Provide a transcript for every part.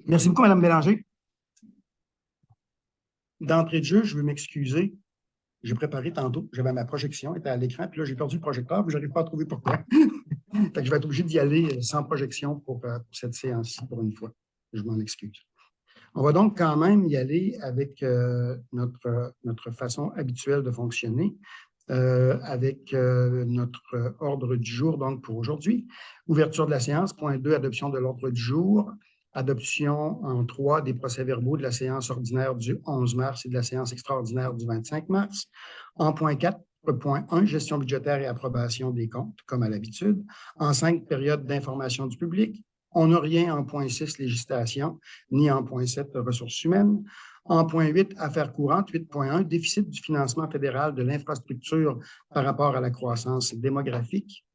Merci beaucoup, Mme Bélanger. D'entrée de jeu, je veux m'excuser. J'ai préparé tantôt, j'avais ma projection, elle était à l'écran, puis là, j'ai perdu le projecteur, puis je n'arrive pas à trouver pourquoi. Fait que je vais être obligé d'y aller sans projection pour cette séance-ci pour une fois. Je m'en excuse. On va donc quand même y aller avec notre façon habituelle de fonctionner, avec notre ordre du jour donc pour aujourd'hui. Ouverture de la séance, point 2, adoption de l'ordre du jour. Adoption en 3 des procès-verbaux de la séance ordinaire du 11 mars et de la séance extraordinaire du 25 mars. En point 4, point 1, gestion budgétaire et approbation des comptes, comme à l'habitude. En 5, période d'information du public. On n'a rien en point 6, législation, ni en point 7, ressources humaines. En point 8, affaires courantes, 8.1, déficit du financement fédéral de l'infrastructure par rapport à la croissance démographique.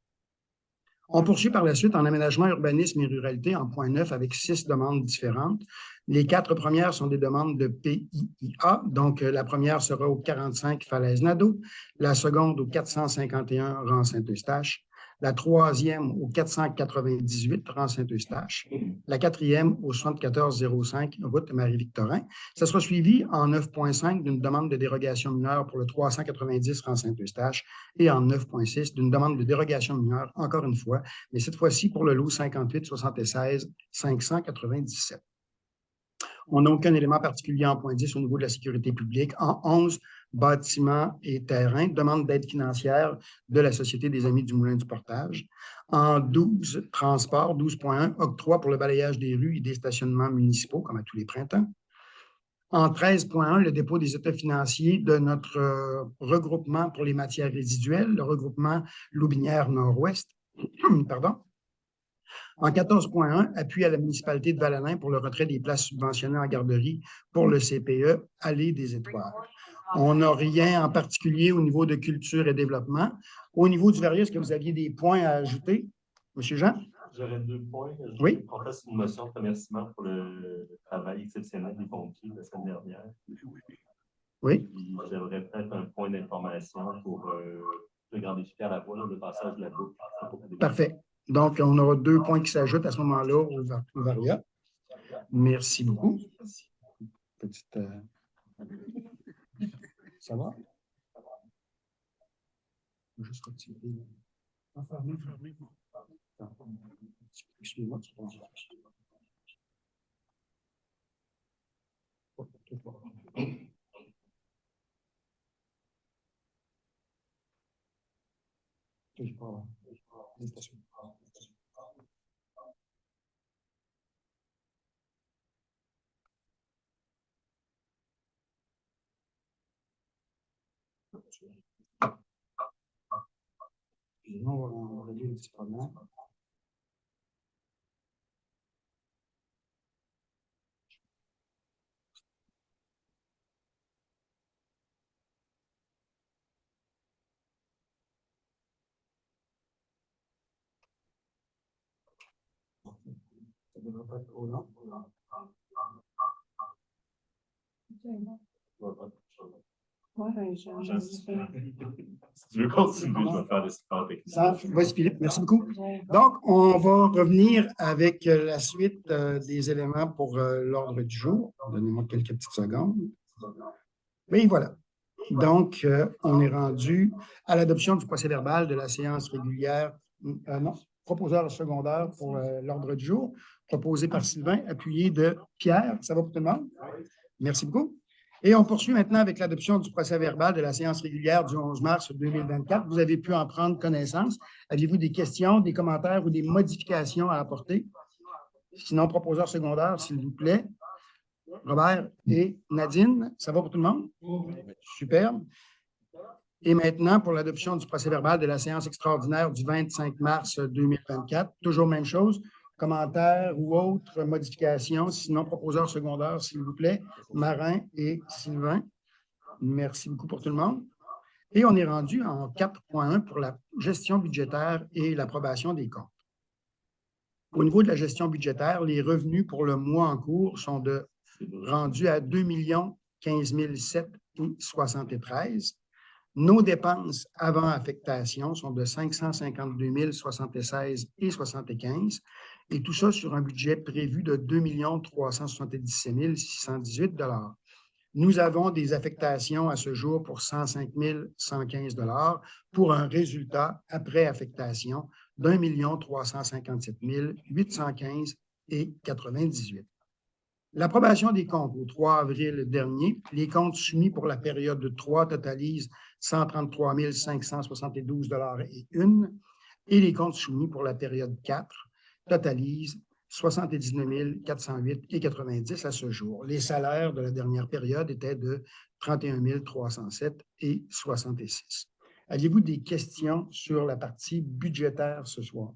On poursuit par la suite en aménagement, urbanisme et ruralité en point 9 avec 6 demandes différentes. Les 4 premières sont des demandes de PIIA. Donc, la première sera au 45 Falaise-Nadeau, la seconde au 451 Rang-Saint-Eustache, la troisième au 498 Rang-Saint-Eustache, la quatrième au 7405 route Marie-Victorin. Ça sera suivi en 9.5 d'une demande de dérogation mineure pour le 390 Rang-Saint-Eustache et en 9.6 d'une demande de dérogation mineure, encore une fois, mais cette fois-ci pour le lot 58-76-597. On n'a aucun élément particulier en point 10 au niveau de la sécurité publique. En 11, bâtiments et terrains, demande d'aide financière de la Société des Amis du Moulin du Portage. En 12, transport, 12.1, octroi pour le balayage des rues et des stationnements municipaux, comme à tous les printemps. En 13.1, le dépôt des états financiers de notre regroupement pour les matières résiduelles, le regroupement Loubinière Nord-Ouest. Pardon. En 14.1, appui à la municipalité de Val-Alain pour le retrait des places subventionnées en garderie pour le CPE Allée des Étoiles. On n'a rien en particulier au niveau de culture et développement. Au niveau du varié, est-ce que vous aviez des points à ajouter? Monsieur Jean? J'aurais 2 points. Oui. On fasse une motion de remerciement pour le travail exceptionnel des pompiers la semaine dernière. Oui. J'aimerais peut-être un point d'information pour le grand défi à la voie, le passage de la boucle. Parfait. Donc, on aura 2 points qui s'ajoutent à ce moment-là au Varia. Merci beaucoup. Petite. Ça va? Je vais juste retirer. Excusez-moi, tu peux dire. On va régler le petit problème. Ça ne devrait pas être trop long. Si tu veux continuer, je vais faire des supports techniques. Vas-y, Philippe, merci beaucoup. Donc, on va revenir avec la suite des éléments pour l'ordre du jour. Donnez-moi quelques petites secondes. Oui, voilà. Donc, on est rendu à l'adoption du procès-verbal de la séance régulière, non, proposeur secondaire pour l'ordre du jour, proposé par Sylvain, appuyé de Pierre. Ça va pour tout le monde? Merci beaucoup. Et on poursuit maintenant avec l'adoption du procès-verbal de la séance régulière du 11 mars 2024. Vous avez pu en prendre connaissance. Aviez-vous des questions, des commentaires ou des modifications à apporter? Sinon, proposeur secondaire, s'il vous plaît. Robert et Nadine, ça va pour tout le monde? Superbe. Et maintenant, pour l'adoption du procès-verbal de la séance extraordinaire du 25 mars 2024, toujours même chose. Commentaires ou autres modifications, sinon proposeur secondaire, s'il vous plaît, Marin et Sylvain. Merci beaucoup pour tout le monde. Et on est rendu en 4.1 pour la gestion budgétaire et l'approbation des comptes. Au niveau de la gestion budgétaire, les revenus pour le mois en cours sont rendus à 2 15 773. Nos dépenses avant affectation sont de 552 076 et 75. Et tout ça sur un budget prévu de 2 377 618 $. Nous avons des affectations à ce jour pour 105 115 $ pour un résultat après affectation d'1 357 815 et 98. L'approbation des comptes au 3 avril dernier, les comptes soumis pour la période 3 totalisent 133 572 $ et les comptes soumis pour la période 4 totalisent 79 408 et 90 à ce jour. Les salaires de la dernière période étaient de 31 307 et 66. Aviez-vous des questions sur la partie budgétaire ce soir?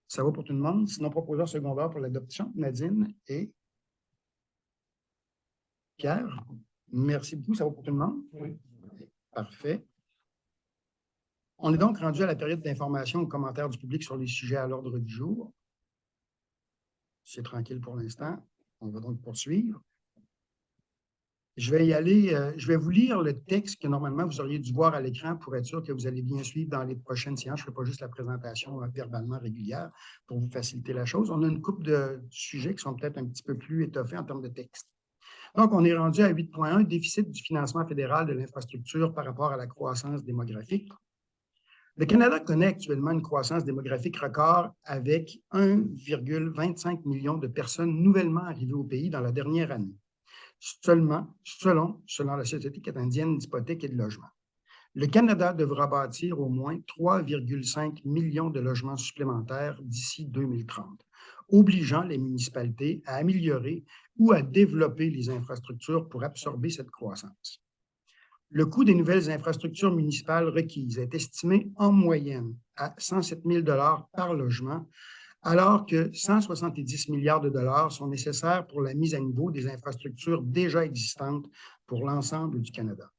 Ça va pour tout le monde? Sinon, proposeur secondaire pour l'adoption, Nadine et Pierre. Merci beaucoup. Ça va pour tout le monde? Oui. Parfait. On est donc rendu à la période d'information ou commentaires du public sur les sujets à l'ordre du jour. C'est tranquille pour l'instant. On va donc poursuivre. Je vais y aller. Je vais vous lire le texte que normalement vous auriez dû voir à l'écran pour être sûr que vous allez bien suivre dans les prochaines séances. Je ne fais pas juste la présentation verbalement régulière pour vous faciliter la chose. On a une couple de sujets qui sont peut-être un petit peu plus étoffés en termes de texte. Donc, on est rendu à 8.1, déficit du financement fédéral de l'infrastructure par rapport à la croissance démographique. Le Canada connaît actuellement une croissance démographique record avec 1,25 million de personnes nouvellement arrivées au pays dans la dernière année, selon la Société canadienne d'hypothèques et de logement. Le Canada devra bâtir au moins 3,5 millions de logements supplémentaires d'ici 2030, obligeant les municipalités à améliorer ou à développer les infrastructures pour absorber cette croissance. Le coût des nouvelles infrastructures municipales requises est estimé en moyenne à 107 000 $ par logement, alors que 170 milliards de dollars sont nécessaires pour la mise à niveau des infrastructures déjà existantes pour l'ensemble du Canada.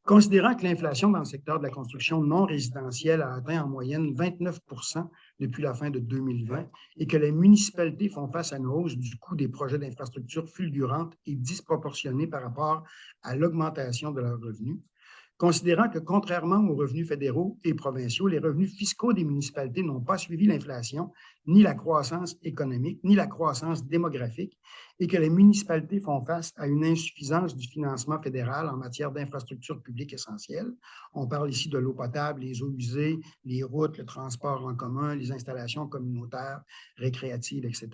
Considérant que l'inflation dans le secteur de la construction non résidentielle a atteint en moyenne 29 % depuis la fin de 2020 et que les municipalités font face à une hausse du coût des projets d'infrastructures fulgurante et disproportionnée par rapport à l'augmentation de leurs revenus, considérant que, contrairement aux revenus fédéraux et provinciaux, les revenus fiscaux des municipalités n'ont pas suivi l'inflation, ni la croissance économique, ni la croissance démographique, et que les municipalités font face à une insuffisance du financement fédéral en matière d'infrastructures publiques essentielles. On parle ici de l'eau potable, les eaux usées, les routes, le transport en commun, les installations communautaires, récréatives, etc.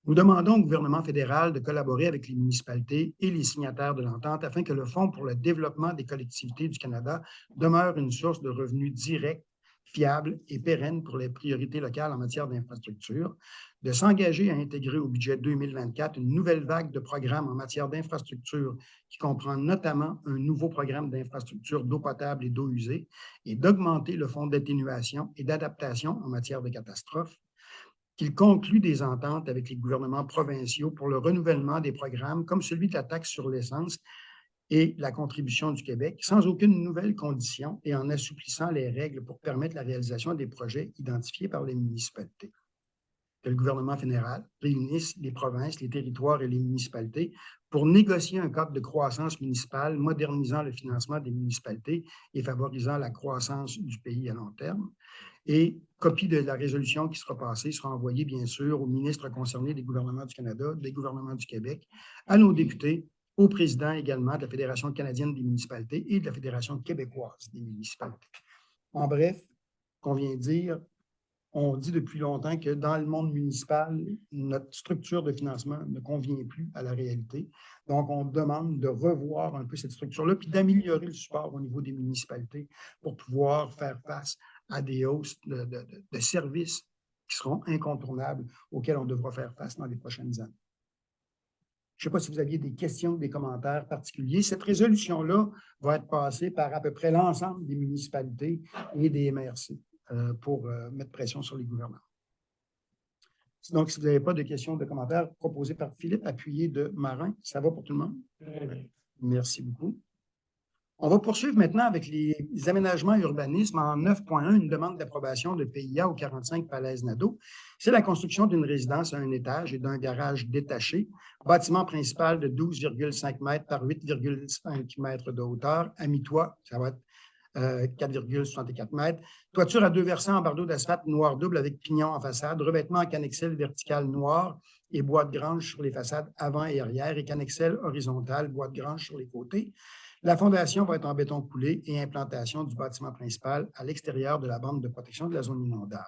Nous demandons au gouvernement fédéral de collaborer avec les municipalités et les signataires de l'entente afin que le Fonds pour le développement des collectivités du Canada demeure une source de revenus directs, fiables et pérennes pour les priorités locales en matière d'infrastructure, de s'engager à intégrer au budget 2024 une nouvelle vague de programmes en matière d'infrastructure qui comprend notamment un nouveau programme d'infrastructure d'eau potable et d'eau usée et d'augmenter le fonds d'atténuation et d'adaptation en matière de catastrophes, qu'il conclut des ententes avec les gouvernements provinciaux pour le renouvellement des programmes comme celui de la taxe sur l'essence et la contribution du Québec, sans aucune nouvelle condition et en assouplissant les règles pour permettre la réalisation des projets identifiés par les municipalités. Que le gouvernement fédéral réunisse les provinces, les territoires et les municipalités pour négocier un cadre de croissance municipale modernisant le financement des municipalités et favorisant la croissance du pays à long terme. Et copie de la résolution qui sera passée sera envoyée, bien sûr, aux ministres concernés des gouvernements du Canada, des gouvernements du Québec, à nos députés, au président également de la Fédération canadienne des municipalités et de la Fédération québécoise des municipalités. En bref, qu'on vient de dire, on dit depuis longtemps que dans le monde municipal, notre structure de financement ne convient plus à la réalité. Donc, on demande de revoir un peu cette structure-là, puis d'améliorer le support au niveau des municipalités pour pouvoir faire face à des hausses de services qui seront incontournables, auxquels on devra faire face dans les prochaines années. Je ne sais pas si vous aviez des questions ou des commentaires particuliers. Cette résolution-là va être passée par à peu près l'ensemble des municipalités et des MRC pour mettre pression sur les gouvernements. Donc, si vous n'avez pas de questions ou de commentaires proposés par Philippe, appuyé de Marin, ça va pour tout le monde? Oui. Merci beaucoup. On va poursuivre maintenant avec les aménagements urbanisme en 9.1, une demande d'approbation de PIA au 45 Falaise-Nadeau. C'est la construction d'une résidence à un étage et d'un garage détaché, bâtiment principal de 12,5 mètres par 8,5 mètres de hauteur, à mi-toit. Ça va être 4,64 mètres. Toiture à 2 versants en bardeau d'asphalte noir double avec pignon en façade, revêtement en cannexelle vertical noir et bois de grange sur les façades avant et arrière et cannexelle horizontale, bois de grange sur les côtés. La fondation va être en béton coulé et implantation du bâtiment principal à l'extérieur de la bande de protection de la zone inondable.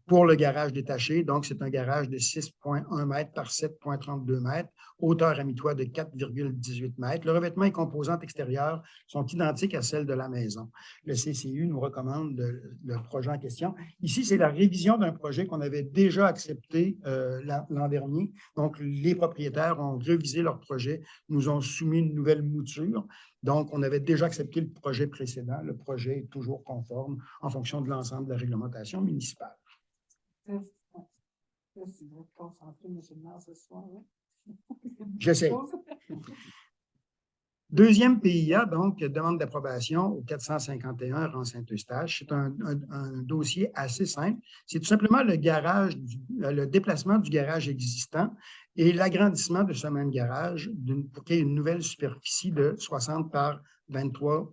Pour le garage détaché, donc c'est un garage de 6,1 mètres par 7,32 mètres, hauteur à mi-toit de 4,18 mètres. Le revêtement et composantes extérieures sont identiques à celles de la maison. Le CCU nous recommande le projet en question. Ici, c'est la révision d'un projet qu'on avait déjà accepté l'an dernier. Donc, les propriétaires ont révisé leur projet, nous ont soumis une nouvelle mouture. Donc, on avait déjà accepté le projet précédent. Le projet est toujours conforme en fonction de l'ensemble de la réglementation municipale. J'essaie. Deuxième PIA, donc, demande d'approbation au 451 rang Saint-Eustache. C'est un dossier assez simple. C'est tout simplement le garage, le déplacement du garage existant et l'agrandissement de ce même garage pour qu'il y ait une nouvelle superficie de 60 par 23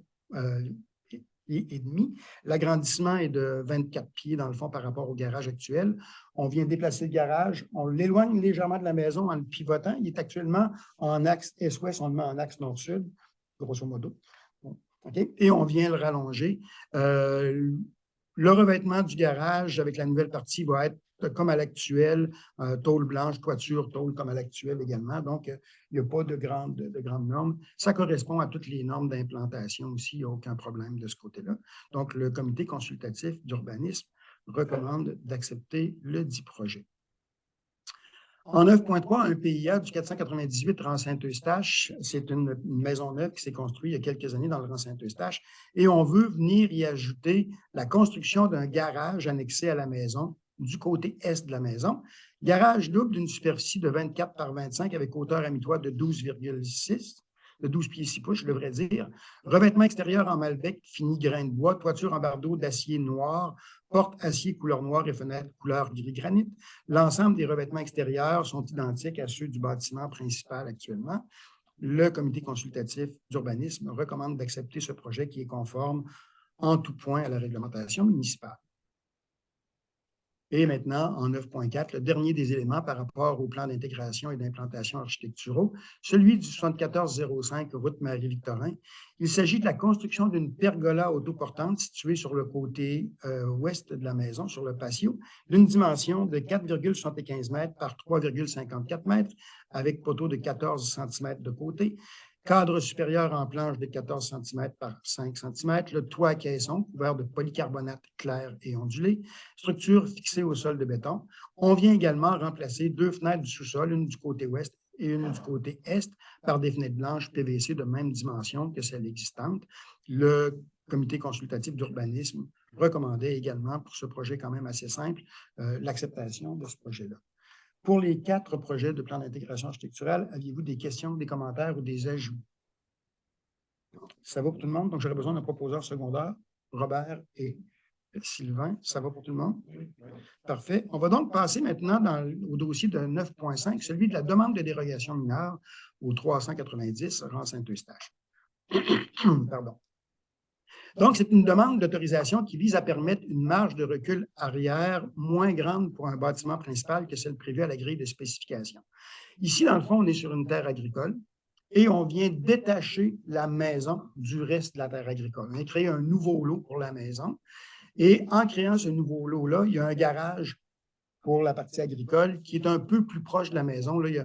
et demi. L'agrandissement est de 24 pieds, dans le fond, par rapport au garage actuel. On vient déplacer le garage, on l'éloigne légèrement de la maison en le pivotant. Il est actuellement en axe est-ouest, on le met en axe nord-sud, grosso modo. Okay? Et on vient le rallonger. Le revêtement du garage avec la nouvelle partie va être comme à l'actuel, tôle blanche, toiture, tôle comme à l'actuel également. Donc, il n'y a pas de grandes normes. Ça correspond à toutes les normes d'implantation aussi, il n'y a aucun problème de ce côté-là. Donc, le comité consultatif d'urbanisme recommande d'accepter le dit projet. En 9.3, un PIA du 498 rang Saint-Eustache, c'est une maison neuve qui s'est construite il y a quelques années dans le rang Saint-Eustache et on veut venir y ajouter la construction d'un garage annexé à la maison du côté est de la maison. Garage double d'une superficie de 24 par 25 avec hauteur à mi-toit de 12,6, de 12 pieds 6 pouces, je devrais dire. Revêtement extérieur en malbec, fini grain de bois, toiture en bardeau d'acier noir, porte acier couleur noire et fenêtre couleur gris granit. L'ensemble des revêtements extérieurs sont identiques à ceux du bâtiment principal actuellement. Le comité consultatif d'urbanisme recommande d'accepter ce projet qui est conforme en tout point à la réglementation municipale. Et maintenant, en 9.4, le dernier des éléments par rapport au plan d'intégration et d'implantation architecturaux, celui du 7405 route Marie-Victorin. Il s'agit de la construction d'une pergola autoportante située sur le côté ouest de la maison, sur le patio, d'une dimension de 4,75 mètres par 3,54 mètres, avec poteau de 14 cm de côté. Cadre supérieur en planche de 14 cm par 5 cm, le toit à caisson couvert de polycarbonate clair et ondulé, structure fixée au sol de béton. On vient également remplacer 2 fenêtres du sous-sol, une du côté ouest et une du côté est, par des fenêtres blanches PVC de même dimension que celle existante. Le comité consultatif d'urbanisme recommandait également, pour ce projet quand même assez simple, l'acceptation de ce projet-là. Pour les 4 projets de plan d'intégration architecturale, aviez-vous des questions, des commentaires ou des ajouts? Ça va pour tout le monde? Donc, j'aurais besoin d'un proposeur secondaire, Robert et Sylvain. Ça va pour tout le monde? Oui. Parfait. On va donc passer maintenant au dossier de 9.5, celui de la demande de dérogation mineure au 390 rang Saint-Eustache. Pardon. Donc, c'est une demande d'autorisation qui vise à permettre une marge de recul arrière moins grande pour un bâtiment principal que celle prévue à la grille de spécification. Ici, dans le fond, on est sur une terre agricole et on vient détacher la maison du reste de la terre agricole. On a créé un nouveau lot pour la maison et en créant ce nouveau lot-là, il y a un garage pour la partie agricole qui est un peu plus proche de la maison. Là,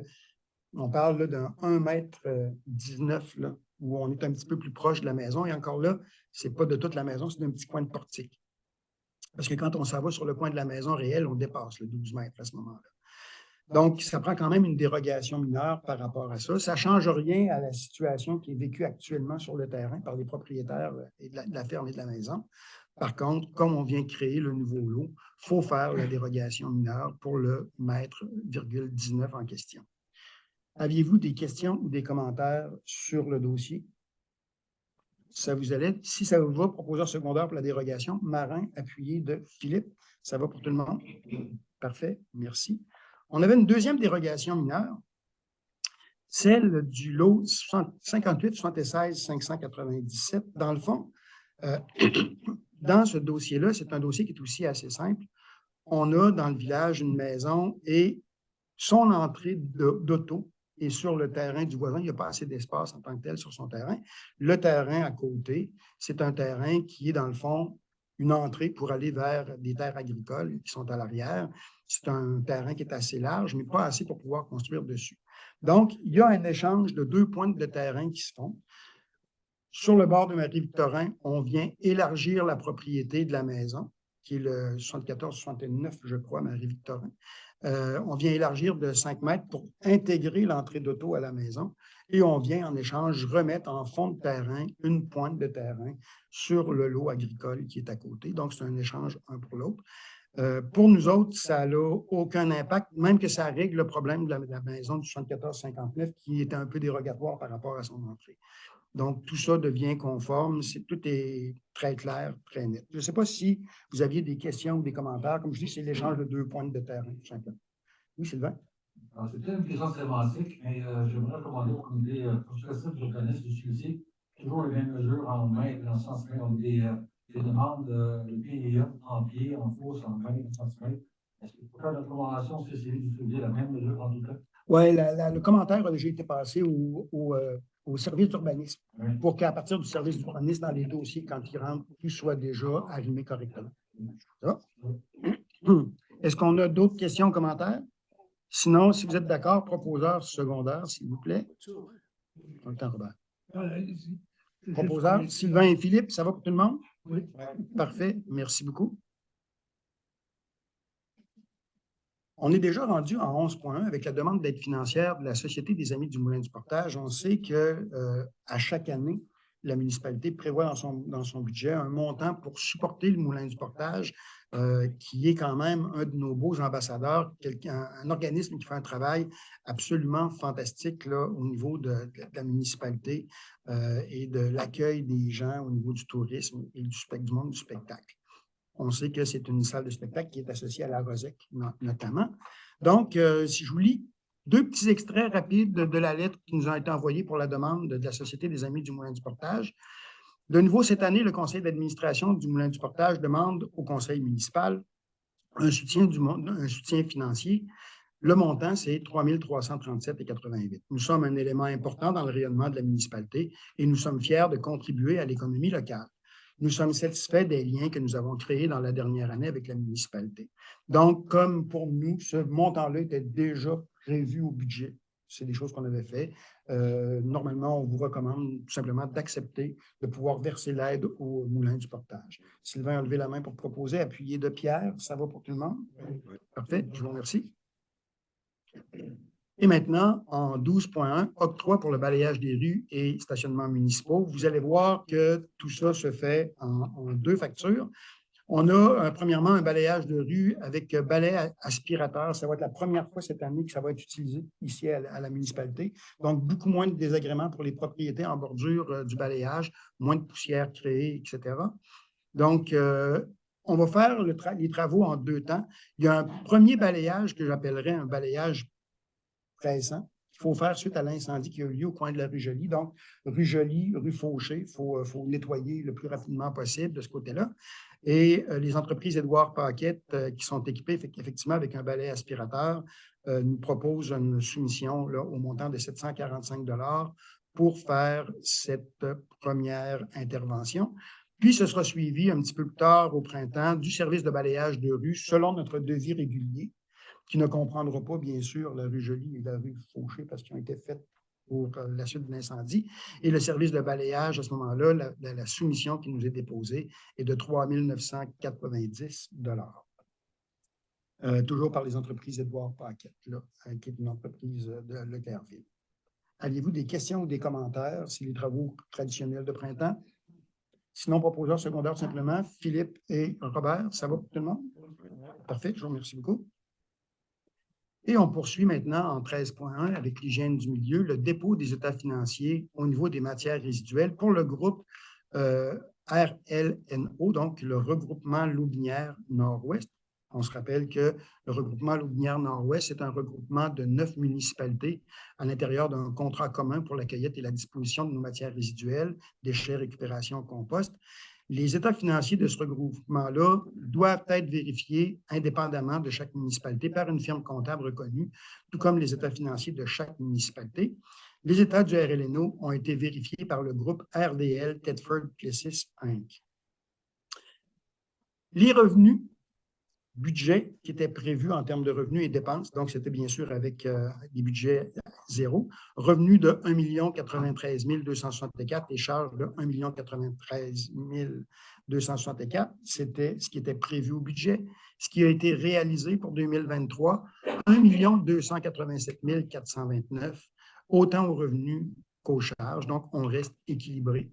on parle d'un 1,19 m, où on est un petit peu plus proche de la maison. Et encore là, ce n'est pas de toute la maison, c'est d'un petit coin de portique. Parce que quand on s'en va sur le coin de la maison réelle, on dépasse le 12 mètres à ce moment-là. Donc, ça prend quand même une dérogation mineure par rapport à ça. Ça ne change rien à la situation qui est vécue actuellement sur le terrain par les propriétaires de la ferme et de la maison. Par contre, comme on vient créer le nouveau lot, il faut faire la dérogation mineure pour le mètre 19 en question. Aviez-vous des questions ou des commentaires sur le dossier? Ça vous allait. Si ça vous va, proposeur secondaire pour la dérogation, Marin, appuyé de Philippe. Ça va pour tout le monde? Parfait, merci. On avait une deuxième dérogation mineure, celle du lot 58, 76, 597. Dans le fond, Euh, Dans ce dossier-là, c'est un dossier qui est aussi assez simple. On a dans le village une maison et son entrée d'auto est sur le terrain du voisin. Il n'y a pas assez d'espace en tant que tel sur son terrain. Le terrain à côté, c'est un terrain qui est dans le fond une entrée pour aller vers des terres agricoles qui sont à l'arrière. C'est un terrain qui est assez large, mais pas assez pour pouvoir construire dessus. Donc, il y a un échange de 2 pointes de terrain qui se font. Sur le bord de Marie-Victorin, on vient élargir la propriété de la maison, qui est le 74-69, je crois, Marie-Victorin. On vient élargir de 5 mètres pour intégrer l'entrée d'auto à la maison et on vient en échange remettre en fond de terrain une pointe de terrain sur le lot agricole qui est à côté. Donc, c'est un échange un pour l'autre. Pour nous autres, ça n'a aucun impact, même que ça règle le problème de la maison du 74-59 qui était un peu dérogatoire par rapport à son entrée. Donc, tout ça devient conforme. Tout est très clair, très net. Je ne sais pas si vous aviez des questions ou des commentaires. Comme je dis, c'est l'échange de 2 pointes de terrain, chacun. Oui, Sylvain? C'est peut-être une question sémantique, mais j'aimerais recommander au comité consultatif d'urbanisme d'utiliser toujours les mêmes mesures en mètres, dans le sens où on a des demandes de PIA en pied, en fosse, en mètres, en centimètres. Est-ce que pour faire la recommandation, c'est d'utiliser la même mesure en tout cas? Oui, le commentaire a déjà été passé au service d'urbanisme pour qu'à partir du service d'urbanisme, dans les dossiers, quand ils rentrent, tout soit déjà arrimé correctement. Est-ce qu'on a d'autres questions ou commentaires? Sinon, si vous êtes d'accord, proposeur secondaire, s'il vous plaît. En temps, Robert. Proposeur, Sylvain et Philippe, ça va pour tout le monde? Oui. Parfait, merci beaucoup. On est déjà rendu en 11.1 avec la demande d'aide financière de la Société des Amis du Moulin du Portage. On sait qu'à chaque année, la municipalité prévoit dans son budget un montant pour supporter le Moulin du Portage, qui est quand même un de nos beaux ambassadeurs, un organisme qui fait un travail absolument fantastique là, au niveau de la municipalité et de l'accueil des gens au niveau du tourisme et du monde du spectacle. On sait que c'est une salle de spectacle qui est associée à la Rosec, notamment. Donc, si je vous lis 2 petits extraits rapides de la lettre qui nous a été envoyée pour la demande de la Société des Amis du Moulin du Portage. De nouveau, cette année, le conseil d'administration du Moulin du Portage demande au conseil municipal un soutien financier. Le montant, c'est 3 337,88 $. Nous sommes un élément important dans le rayonnement de la municipalité et nous sommes fiers de contribuer à l'économie locale. Nous sommes satisfaits des liens que nous avons créés dans la dernière année avec la municipalité. Donc, comme pour nous, ce montant-là était déjà prévu au budget. C'est des choses qu'on avait fait. Normalement, on vous recommande tout simplement d'accepter de pouvoir verser l'aide au Moulin du Portage. Sylvain a levé la main pour proposer, appuyé de Pierre. Ça va pour tout le monde? Oui. Parfait, je vous remercie. Et maintenant, en 12.1, octroi pour le balayage des rues et stationnements municipaux. Vous allez voir que tout ça se fait en 2 factures. On a premièrement un balayage de rue avec balai aspirateur. Ça va être la première fois cette année que ça va être utilisé ici à la municipalité. Donc, beaucoup moins de désagréments pour les propriétés en bordure du balayage, moins de poussière créée, etc. Donc, on va faire les travaux en 2 temps. Il y a un premier balayage que j'appellerais un balayage pressant qu'il faut faire suite à l'incendie qui a eu lieu au coin de la rue Joly. Donc, rue Joly, rue Fauché, il faut nettoyer le plus rapidement possible de ce côté-là. Et les entreprises Édouard Paquette qui sont équipées effectivement avec un balai aspirateur nous proposent une soumission là, au montant de 745 $ pour faire cette première intervention. Puis, ce sera suivi un petit peu plus tard au printemps du service de balayage de rue selon notre devis régulier, qui ne comprendra pas, bien sûr, la rue Joly et la rue Fauché parce qu'ils ont été faites pour la suite de l'incendie. Et le service de balayage, à ce moment-là, la soumission qui nous est déposée est de 3 990 $. Toujours par les entreprises Édouard Paquette, là, qui est une entreprise de Leclercville. Aviez-vous des questions ou des commentaires sur les travaux traditionnels de printemps? Sinon, proposeur secondaire simplement, Philippe et Robert, ça va pour tout le monde? Parfait, je vous remercie beaucoup. Et on poursuit maintenant en 13.1 avec l'hygiène du milieu, le dépôt des états financiers au niveau des matières résiduelles pour le groupe RLNO, donc le regroupement Loubinière Nord-Ouest. On se rappelle que le regroupement Loubinière Nord-Ouest est un regroupement de 9 municipalités à l'intérieur d'un contrat commun pour la cueillette et la disposition de nos matières résiduelles, déchets, récupération, compost. Les états financiers de ce regroupement-là doivent être vérifiés indépendamment de chaque municipalité par une firme comptable reconnue, tout comme les états financiers de chaque municipalité. Les états du RLNO ont été vérifiés par le groupe RDL Thetford Plessis Inc. Les revenus, budget qui était prévu en termes de revenus et dépenses, donc c'était bien sûr avec des budgets zéro, revenus de 1 093 264 et charges de 1 093 264, c'était ce qui était prévu au budget. Ce qui a été réalisé pour 2023, 1 287 429, autant aux revenus qu'aux charges, donc on reste équilibré.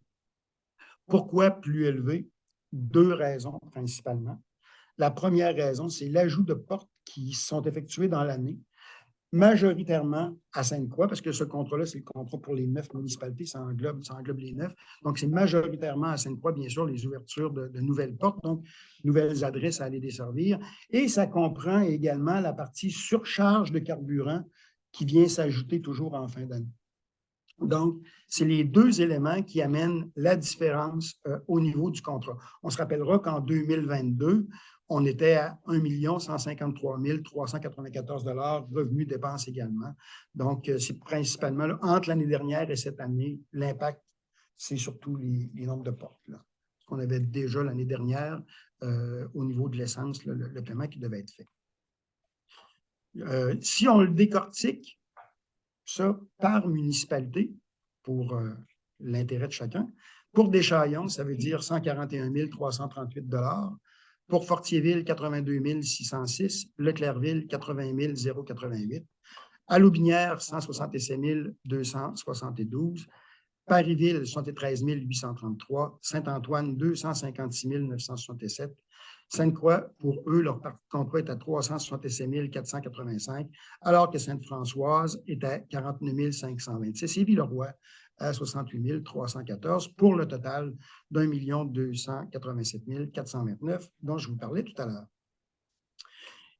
Pourquoi plus élevé? Deux raisons principalement. La première raison, c'est l'ajout de portes qui sont effectuées dans l'année, majoritairement à Sainte-Croix, parce que ce contrat-là, c'est le contrat pour les 9 municipalités, ça englobe les 9. Donc, c'est majoritairement à Sainte-Croix, bien sûr, les ouvertures de nouvelles portes, donc nouvelles adresses à aller desservir. Et ça comprend également la partie surcharge de carburant qui vient s'ajouter toujours en fin d'année. Donc, c'est les deux éléments qui amènent la différence au niveau du contrat. On se rappellera qu'en 2022, on était à 1 153 394 $, revenus, dépenses également. Donc, c'est principalement là, entre l'année dernière et cette année, l'impact, c'est surtout les nombres de portes. Là. On avait déjà l'année dernière, au niveau de l'essence, le paiement qui devait être fait. Si on le décortique, ça par municipalité, pour l'intérêt de chacun. Pour Deschaillons, ça veut dire 141 338 $. Pour Fortierville, 82 606. Leclercville, 80 088. À Loubinière, 167 272. Parisville, 73 833. Saint-Antoine, 256 967. Sainte-Croix, pour eux, leur contrat est à 367 485, alors que Sainte-Françoise est à 49 526 et Villeroy à 68 314 pour le total d'1 287 429 dont je vous parlais tout à l'heure.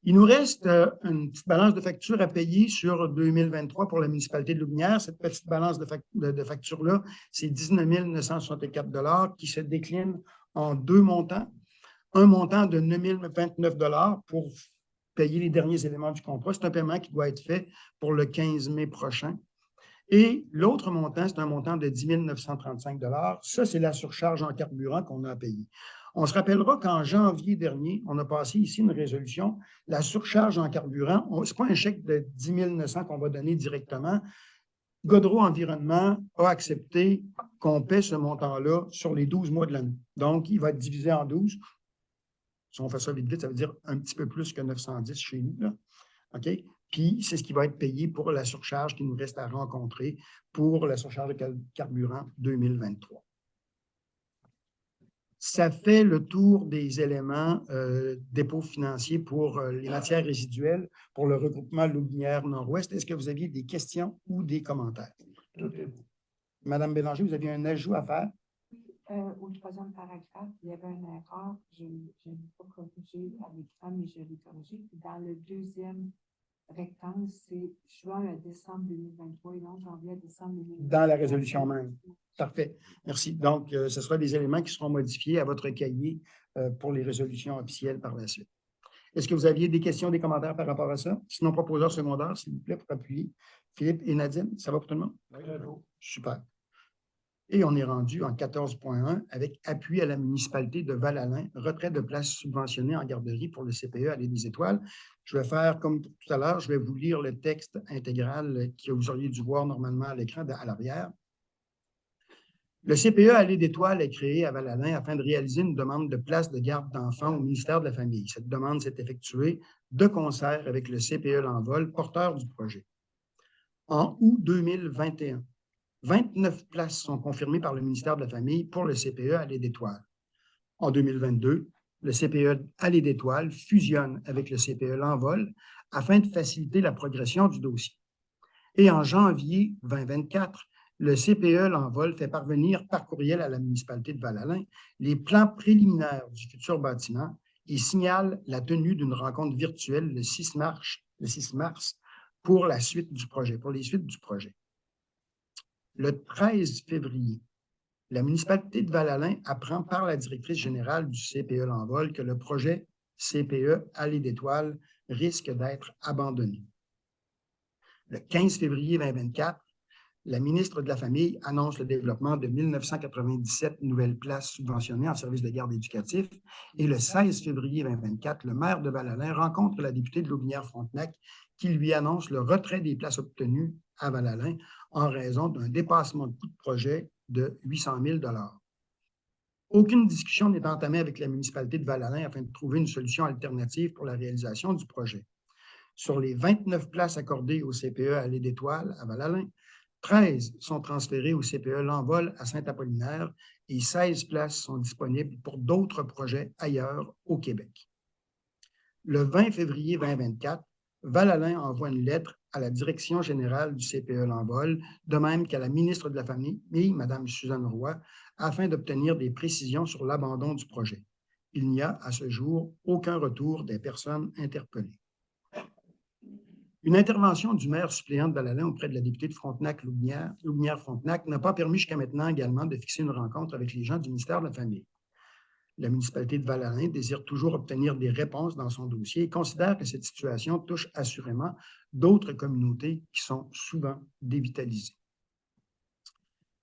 Il nous reste une petite balance de facture à payer sur 2023 pour la municipalité de Loubinière. Cette petite balance de facture-là, c'est 19 964 $ qui se décline en deux montants. Un montant de 9 029 $ pour payer les derniers éléments du contrat. C'est un paiement qui doit être fait pour le 15 mai prochain. Et l'autre montant, c'est un montant de 10 935 $. Ça, c'est la surcharge en carburant qu'on a à payer. On se rappellera qu'en janvier dernier, on a passé ici une résolution. La surcharge en carburant, ce n'est pas un chèque de 10 900 qu'on va donner directement. Godreau Environnement a accepté qu'on paie ce montant-là sur les 12 mois de l'année. Donc, il va être divisé en 12. Si on fait ça vite, ça veut dire un petit peu plus que 910 chez nous. Là. OK? Puis, c'est ce qui va être payé pour la surcharge qui nous reste à rencontrer pour la surcharge de carburant 2023. Ça fait le tour des éléments dépôts financiers pour les matières résiduelles pour le regroupement Loubinière Nord-Ouest. Est-ce que vous aviez des questions ou des commentaires? Madame Bélanger, vous aviez un ajout à faire? Au troisième paragraphe, il y avait un erreur. Je n'ai pas corrigé à l'écran, mais je l'ai corrigé. Dans le deuxième rectangle, c'est juin à décembre 2023 et non janvier à décembre 2023. Dans la résolution même. Parfait. Merci. Donc, ce sera des éléments qui seront modifiés à votre cahier pour les résolutions officielles par la suite. Est-ce que vous aviez des questions, des commentaires par rapport à ça? Sinon, proposeur secondaire, s'il vous plaît, pour appuyer. Philippe et Nadine, ça va pour tout le monde? Oui, super. Et on est rendu en 14.1 avec appui à la municipalité de Val-Alain, retrait de places subventionnées en garderie pour le CPE Allée des Étoiles. Je vais faire comme tout à l'heure, je vais vous lire le texte intégral que vous auriez dû voir normalement à l'écran à l'arrière. Le CPE Allée d'Étoiles est créé à Val-Alain afin de réaliser une demande de place de garde d'enfants au ministère de la Famille. Cette demande s'est effectuée de concert avec le CPE L'Envol, porteur du projet. En août 2021, 29 places sont confirmées par le ministère de la Famille pour le CPE Allée d'Étoiles. En 2022, le CPE Allée d'Étoiles fusionne avec le CPE L'Envol afin de faciliter la progression du dossier. Et en janvier 2024, le CPE L'Envol fait parvenir par courriel à la municipalité de Val-Alain les plans préliminaires du futur bâtiment et signale la tenue d'une rencontre virtuelle le 6 mars pour la suite du projet, pour les suites du projet. Le 13 février, La municipalité de Val-Alain apprend par la directrice générale du CPE L'Envol que le projet CPE Allée d'Étoiles risque d'être abandonné. Le 15 février 2024, la ministre de la Famille annonce le développement de 1997 nouvelles places subventionnées en service de garde éducatif. Et le 16 février 2024, le maire de Val-Alain rencontre la députée de Lotbinière-Frontenac qui lui annonce le retrait des places obtenues à Val-Alain en raison d'un dépassement de coût de projet de 800 000 $. Aucune discussion n'est entamée avec la municipalité de Val-Alain afin de trouver une solution alternative pour la réalisation du projet. Sur les 29 places accordées au CPE Allée d'Étoiles à Val-Alain, 13 sont transférées au CPE L'Envol à Saint-Apollinaire et 16 places sont disponibles pour d'autres projets ailleurs au Québec. Le 20 février 2024, Val-Alain envoie une lettre à la direction générale du CPE L'Envol, de même qu'à la ministre de la Famille, Mme Suzanne Roy, afin d'obtenir des précisions sur l'abandon du projet. Il n'y a à ce jour aucun retour des personnes interpellées. Une intervention du maire suppléant de Val-Alain auprès de la députée de Lotbinière-Frontenac n'a pas permis jusqu'à maintenant également de fixer une rencontre avec les gens du ministère de la Famille. La municipalité de Val-Alain désire toujours obtenir des réponses dans son dossier et considère que cette situation touche assurément d'autres communautés qui sont souvent dévitalisées.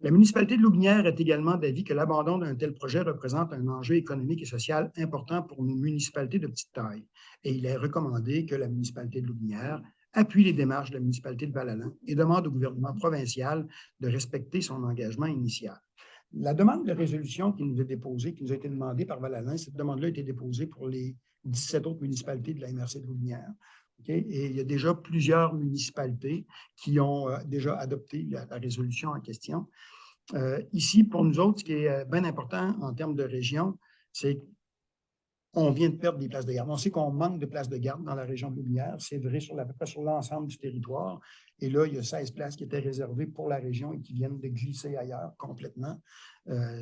La municipalité de Lotbinière est également d'avis que l'abandon d'un tel projet représente un enjeu économique et social important pour une municipalité de petite taille. Et il est recommandé que la municipalité de Lotbinière appuie les démarches de la municipalité de Val-Alain et demande au gouvernement provincial de respecter son engagement initial. La demande de résolution qui nous est déposée, qui nous a été demandée par Val-Alain, cette demande-là a été déposée pour les 17 autres municipalités de la MRC de Lotbinière. Okay? Et il y a déjà plusieurs municipalités qui ont déjà adopté la résolution en question. Ici, pour nous autres, ce qui est bien important en termes de région, c'est qu'on vient de perdre des places de garde. On sait qu'on manque de places de garde dans la région de Lotbinière. C'est vrai à peu près sur l'ensemble du territoire. Et là, il y a 16 places qui étaient réservées pour la région et qui viennent de glisser ailleurs complètement,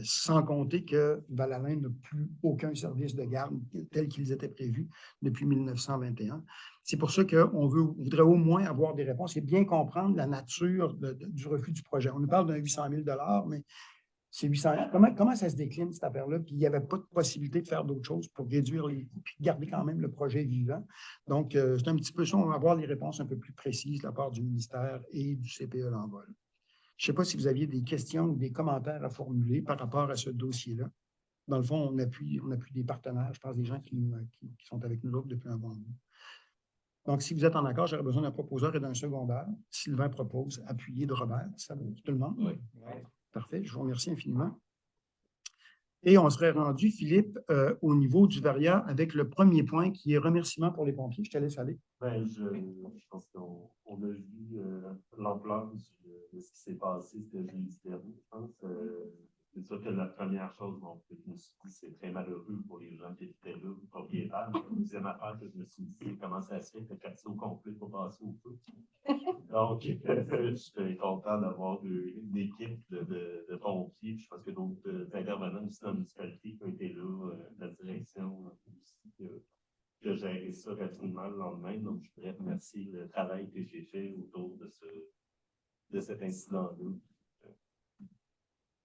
sans compter que Val-Alain n'a plus aucun service de garde tel qu'ils étaient prévus depuis 1921. C'est pour ça qu'on voudrait au moins avoir des réponses et bien comprendre la nature du refus du projet. On nous parle d'un 800 000 $, mais c'est 800 000. Comment ça se décline, cette affaire-là? Puis il n'y avait pas de possibilité de faire d'autres choses pour réduire les coûts puis garder quand même le projet vivant. Donc, c'est un petit peu ça. On va avoir les réponses un peu plus précises de la part du ministère et du CPE L'Envol. Je ne sais pas si vous aviez des questions ou des commentaires à formuler par rapport à ce dossier-là. Dans le fond, on appuie des partenaires, je pense des gens qui sont avec nous autres depuis un bon moment. Donc, si vous êtes en accord, j'aurais besoin d'un proposeur et d'un secondaire. Sylvain propose, appuyé de Robert. Ça va tout le monde? Oui. Parfait, je vous remercie infiniment. Et on serait rendu, Philippe, au niveau du VARIA avec le premier point qui est remerciement pour les pompiers. Je te laisse aller. Ben, je pense qu'on a vu l'ampleur de ce qui s'est passé ce jeudi dernier, je pense. C'est sûr que la première chose que je me suis dit, c'est très malheureux pour les gens qui étaient là, les propriétaires. La deuxième affaire que je me suis dit, c'est comment ça se fait que le quartier au complet pour passer au feu. Donc, je suis content d'avoir une équipe de pompiers. Je pense que d'autres intervenants aussi dans la municipalité qui ont été là, la direction aussi, qui a géré ça rapidement le lendemain. Donc, je voudrais remercier le travail que j'ai fait autour de cet incident-là.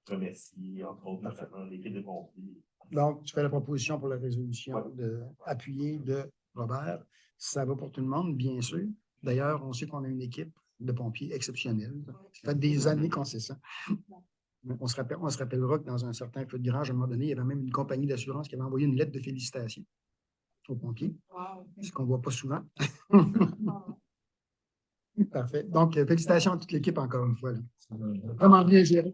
Je remercie, entre autres, notamment l'équipe de pompiers. Donc, tu fais la proposition pour la résolution appuyée de Robert. Ça va pour tout le monde, bien sûr. D'ailleurs, on sait qu'on a une équipe de pompiers exceptionnelle. Ça fait des années qu'on sait ça. On se rappellera que dans un certain feu de garage, à un moment donné, il y avait même une compagnie d'assurance qui avait envoyé une lettre de félicitations aux pompiers, ce qu'on ne voit pas souvent. Parfait. Donc, félicitations à toute l'équipe encore une fois. Là. Vraiment bien géré.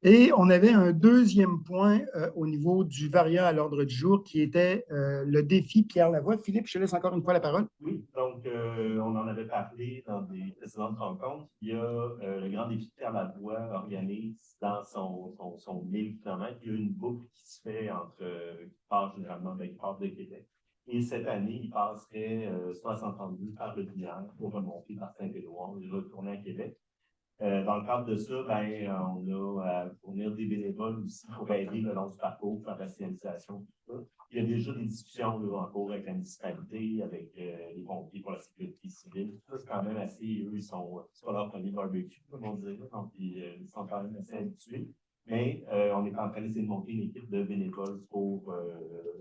Et on avait un deuxième point au niveau du VARIA à l'ordre du jour qui était le défi Pierre Lavoie. Philippe, je te laisse encore une fois la parole. Oui, donc on en avait parlé dans des précédentes rencontres. Il y a le grand défi Pierre Lavoie organise dans son 1000 km. Il y a une boucle qui se fait qui part généralement avec Port de Québec. Et cette année, il passerait 62 par le Binière pour remonter par Saint-Édouard et retourner à Québec. Dans le cadre de ça, on a à fournir des bénévoles aussi pour aider le long du parcours, faire la signalisation, tout ça. Il il y a déjà des discussions là, en cours avec la municipalité, avec les pompiers pour la sécurité civile. Tout ça, c'est quand même assez, eux, c'est pas leur premier barbecue, comme on dirait, donc ils sont quand même assez habitués. Mais on est en train d'essayer de monter une équipe de bénévoles pour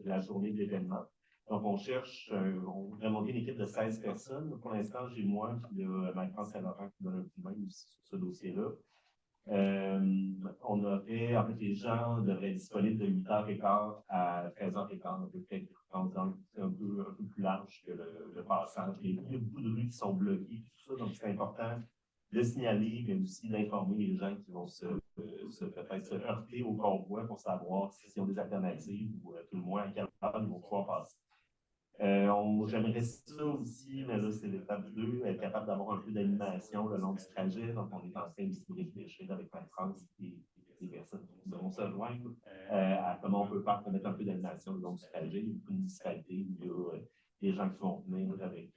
la journée de l'événement. Donc, on voudrait monter une équipe de 16 personnes. Pour l'instant, j'ai moi, puis Maître Saint-Laurent qui donne un coup de main aussi sur ce dossier-là. On aurait, en fait, les gens devraient être disponibles de 8h15 à 13h15, à peu près, un peu plus large que le passage. Il y a beaucoup de rues qui sont bloquées, tout ça, donc c'est important de signaler, mais aussi d'informer les gens qui vont peut-être se heurter au convoi pour savoir s'ils ont des alternatives ou tout le moins à quelle heure ils vont pouvoir passer. J'aimerais ça aussi, mais là, c'est l'étape 2, être capable d'avoir un peu d'animation le long du trajet. Donc, on est en train de réfléchir avec ma France et des personnes qui vont se joindre à comment on peut faire pour mettre un peu d'animation le long du trajet. Il y a beaucoup de municipalités où il y a des gens qui vont venir avec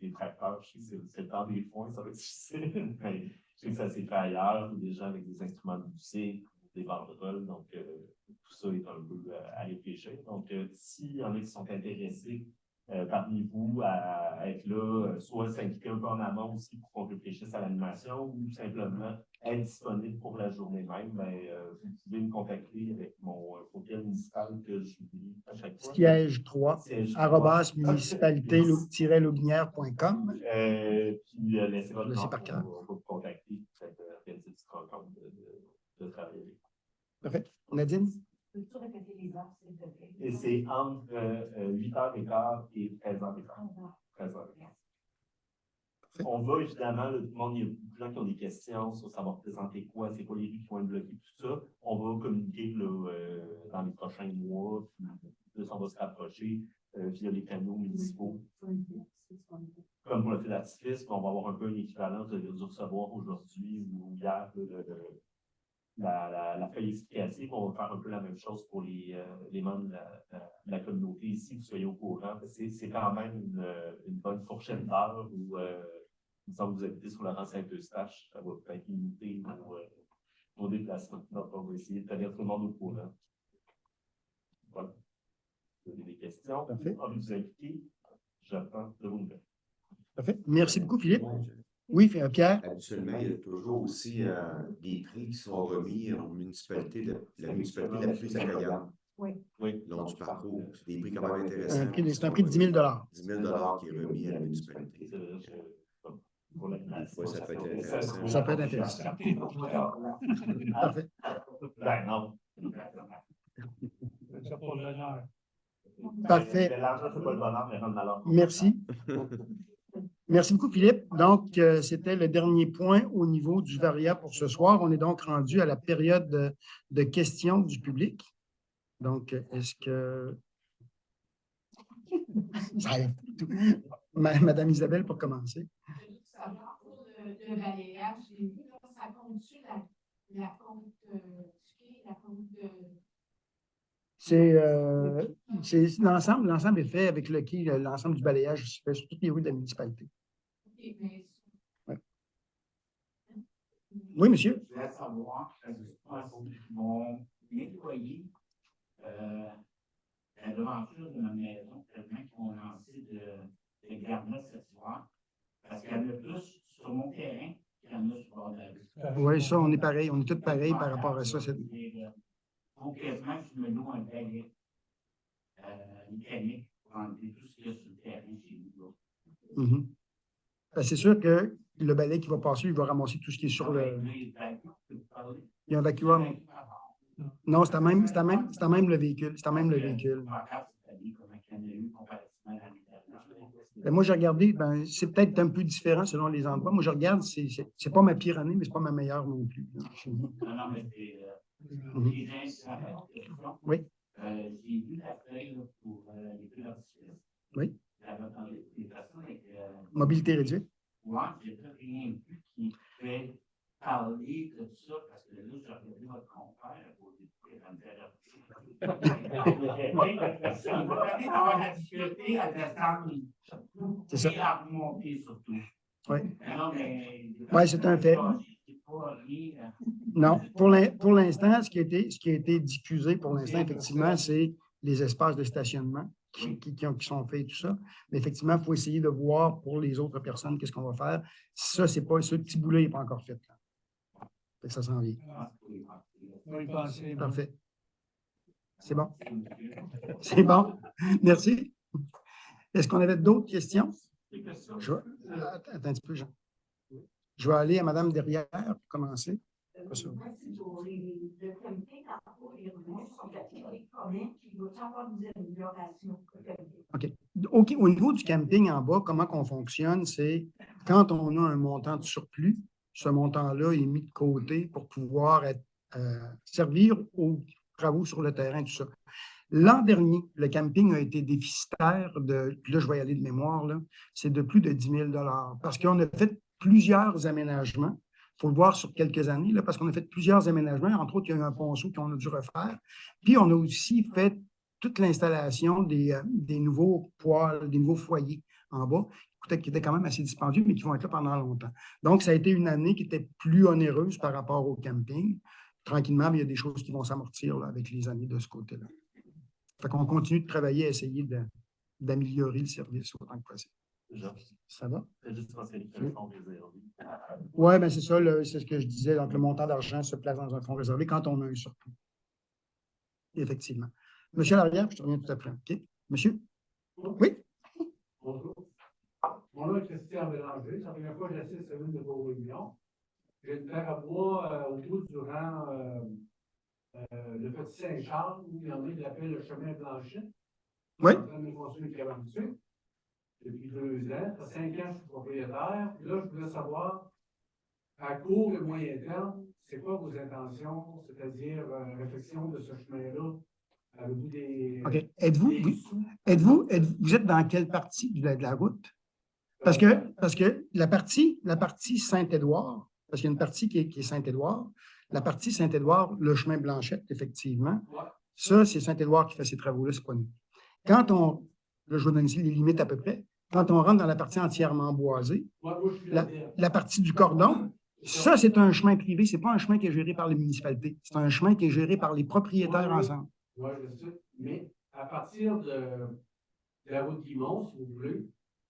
des tracteurs. Je sais que c'est le temps des foins, ça va être difficile, mais je sais que ça s'est fait ailleurs, ou des gens avec des instruments de musique, des banderoles. Donc, tout ça est un peu à réfléchir. Donc, s'il y en a qui sont intéressés parmi vous à être là, soit s'impliquer un peu en amont aussi pour qu'on réfléchisse à l'animation ou simplement être disponible pour la journée même, vous pouvez me contacter avec mon courriel municipal que j'oublie à chaque fois. Siège 3, @ municipalité-lobinière.com. Puis laissez votre Laissez nom, par cœur. on va vous contacter pour organiser une petite rencontre de travailler. Parfait. Nadine? Peux-tu répéter les heures, s'il te plaît? Et c'est entre 8h15 et 13h15. 13h15. On va évidemment, tout le monde, il y a beaucoup de gens qui ont des questions sur savoir présenter quoi, c'est quoi les rues qui vont être bloquées, tout ça. On va communiquer là, dans les prochains mois, puis on va se rapprocher via les canaux municipaux. Comme pour le feu d'artifice, on va avoir un peu une équivalence de recevoir aujourd'hui ou hier la feuille explicative. On va faire un peu la même chose pour les membres de la communauté ici, que vous soyez au courant. C'est quand même une bonne fourchette d'heure où disons que vous habitez sur le rang Saint-Eustache, ça va peut-être limiter vos déplacements. Donc, on va essayer de tenir tout le monde au courant. Voilà. Vous avez des questions? Parfait. Envie de vous impliquer? J'attends de vos nouvelles. Parfait. Merci beaucoup, Philippe. Oui, Pierre? Habituellement, il y a toujours aussi des prix qui sont remis aux municipalités, la municipalité la plus accueillante. Oui. Oui. Long du parcours. C'est des prix quand même intéressants. C'est un prix de 10 000 10 000 qui est remis à la municipalité. Oui, ça peut être intéressant. Ça peut être intéressant. Parfait. Ben non. C'est pour l'honneur. Parfait. L'argent, c'est pas le bonheur, mais rendre malheur. Merci. Merci beaucoup, Philippe. Donc, c'était le dernier point au niveau du VARIA pour ce soir. On est donc rendu à la période de questions du public. Donc, est-ce que... Madame Isabelle, pour commencer. Savoir pour le balayage, j'ai vu, ça compte-tu la compte la compte de... C'est l'ensemble est fait avec l'ensemble du balayage se fait sur toutes les rues de la municipalité. OK, mais... Ouais. Oui, monsieur. Je voulais savoir, mon nettoyer la devanture de ma maison, tellement qu'ils ont lancé de garnottes cette soir, parce qu'il y en a plus sur mon terrain qu'il y en a sur le bord de la rue. Oui, ça, on est pareil. On est tous pareils par rapport à ça. Donc, quasiment, je me loue un balai mécanique pour enlever tout ce qu'il y a sur le terrain chez nous. Mm-hmm. C'est sûr que le balai qui va passer, il va ramasser tout ce qui est sur le... Il y a un vacuum. Non, c'est à même le véhicule. C'est à même le véhicule. Moi, j'ai regardé, c'est peut-être un peu différent selon les endroits. Moi, je regarde, c'est pas ma pire année, mais c'est pas ma meilleure non plus. Non, mais c'est... Oui. J'ai vu la feuille pour les feux d'artifice. Oui. Des personnes avec... Mobilité réduite. Oui, j'ai pas rien vu qui fait parler de ça, parce que là, j'ai regardé votre compère au début de il va aller avoir la difficulté à descendre. C'est ça. Et à remonter surtout. Oui. Non, mais... Oui, c'est un fait. Non, pour l'instant, ce qui a été diffusé pour l'instant, effectivement, c'est les espaces de stationnement qui sont faits et tout ça. Mais effectivement, il faut essayer de voir pour les autres personnes qu'est-ce qu'on va faire. Ça, c'est pas, ce petit bout-là n'est pas encore fait. Là. Fait que ça s'en vient. On va y penser. Parfait. C'est bon. C'est bon. Merci. Est-ce qu'on avait d'autres questions? Je vais, attends un petit peu, Jean. Je vais aller à Madame derrière pour commencer. Merci pour le comité d'emploi et revenus sont catégories communes qui doit avoir des améliorations. OK. Au niveau du camping en bas, comment on fonctionne, c'est quand on a un montant de surplus, ce montant-là est mis de côté pour pouvoir servir aux travaux sur le terrain, tout ça. L'an dernier, le camping a été déficitaire puis là, je vais y aller de mémoire, c'est de plus de 10 000 parce qu'on a fait plusieurs aménagements. Il faut le voir sur quelques années, là, parce qu'on a fait plusieurs aménagements. Entre autres, il y a eu un ponceau qu'on a dû refaire. Puis, on a aussi fait toute l'installation des nouveaux poêles, des nouveaux foyers en bas, qui étaient quand même assez dispendieux, mais qui vont être là pendant longtemps. Donc, ça a été une année qui était plus onéreuse par rapport au camping. Tranquillement, mais il y a des choses qui vont s'amortir avec les années de ce côté-là. Fait qu'on continue de travailler à essayer d'améliorer le service autant que possible. Ça va? C'est juste parce qu'il y a un fonds réservé. Oui, bien c'est ça, c'est ce que je disais. Donc, le montant d'argent se place dans un fonds réservé quand on a un surplus. Effectivement. Monsieur Larrière, je te reviens tout après. OK? Monsieur? Oui? Bonjour. Mon nom est Christian Bélanger. C'est la première fois que j'assiste à une de vos réunions. J'ai une terre à bois autour durant le Petit Saint-Charles, où il y en a qui l'appellent le chemin Blanchet. Oui. Je suis en train de construire une cabane dessus. Depuis 2 ans, ça fait 5 ans que je suis propriétaire. Puis là, je voulais savoir, à court et moyen terme, c'est quoi vos intentions, c'est-à-dire réflexion de ce chemin-là? Avez-vous des. OK. Vous êtes dans quelle partie de la route? Parce que la partie Saint-Édouard, parce qu'il y a une partie qui est Saint-Édouard, la partie Saint-Édouard, le chemin Blanchette, effectivement, ça, c'est Saint-Édouard qui fait ces travaux-là, c'est pas nous. Là, je vais donner ici les limites à peu près. Quand on rentre dans la partie entièrement boisée, la partie du cordon, ça, c'est un chemin privé. Ce n'est pas un chemin qui est géré par les municipalités. C'est un chemin qui est géré par les propriétaires ensemble. Oui, je sais. Mais à partir de la route Guimont, si vous voulez,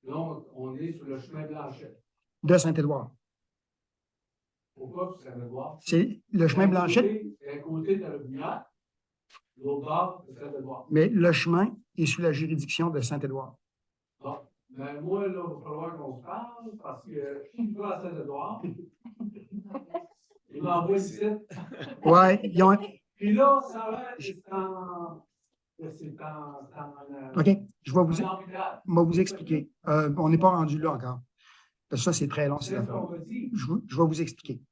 là, on est sur le chemin Blanchet. De Saint-Édouard. Pourquoi sur Saint-Édouard? C'est le chemin Blanchet. À côté de la lumière, l'autre bord de Saint-Édouard. Mais le chemin est sous la juridiction de Saint-Édouard. Bon. Mais moi, là, il va falloir qu'on se parle parce que je suis pas à Saint-Édouard. Il m'envoie ici. Oui, Puis là, ça va être OK, je vais vous expliquer. On n'est pas rendu là encore. Parce que ça, c'est très long. Je vais vous expliquer.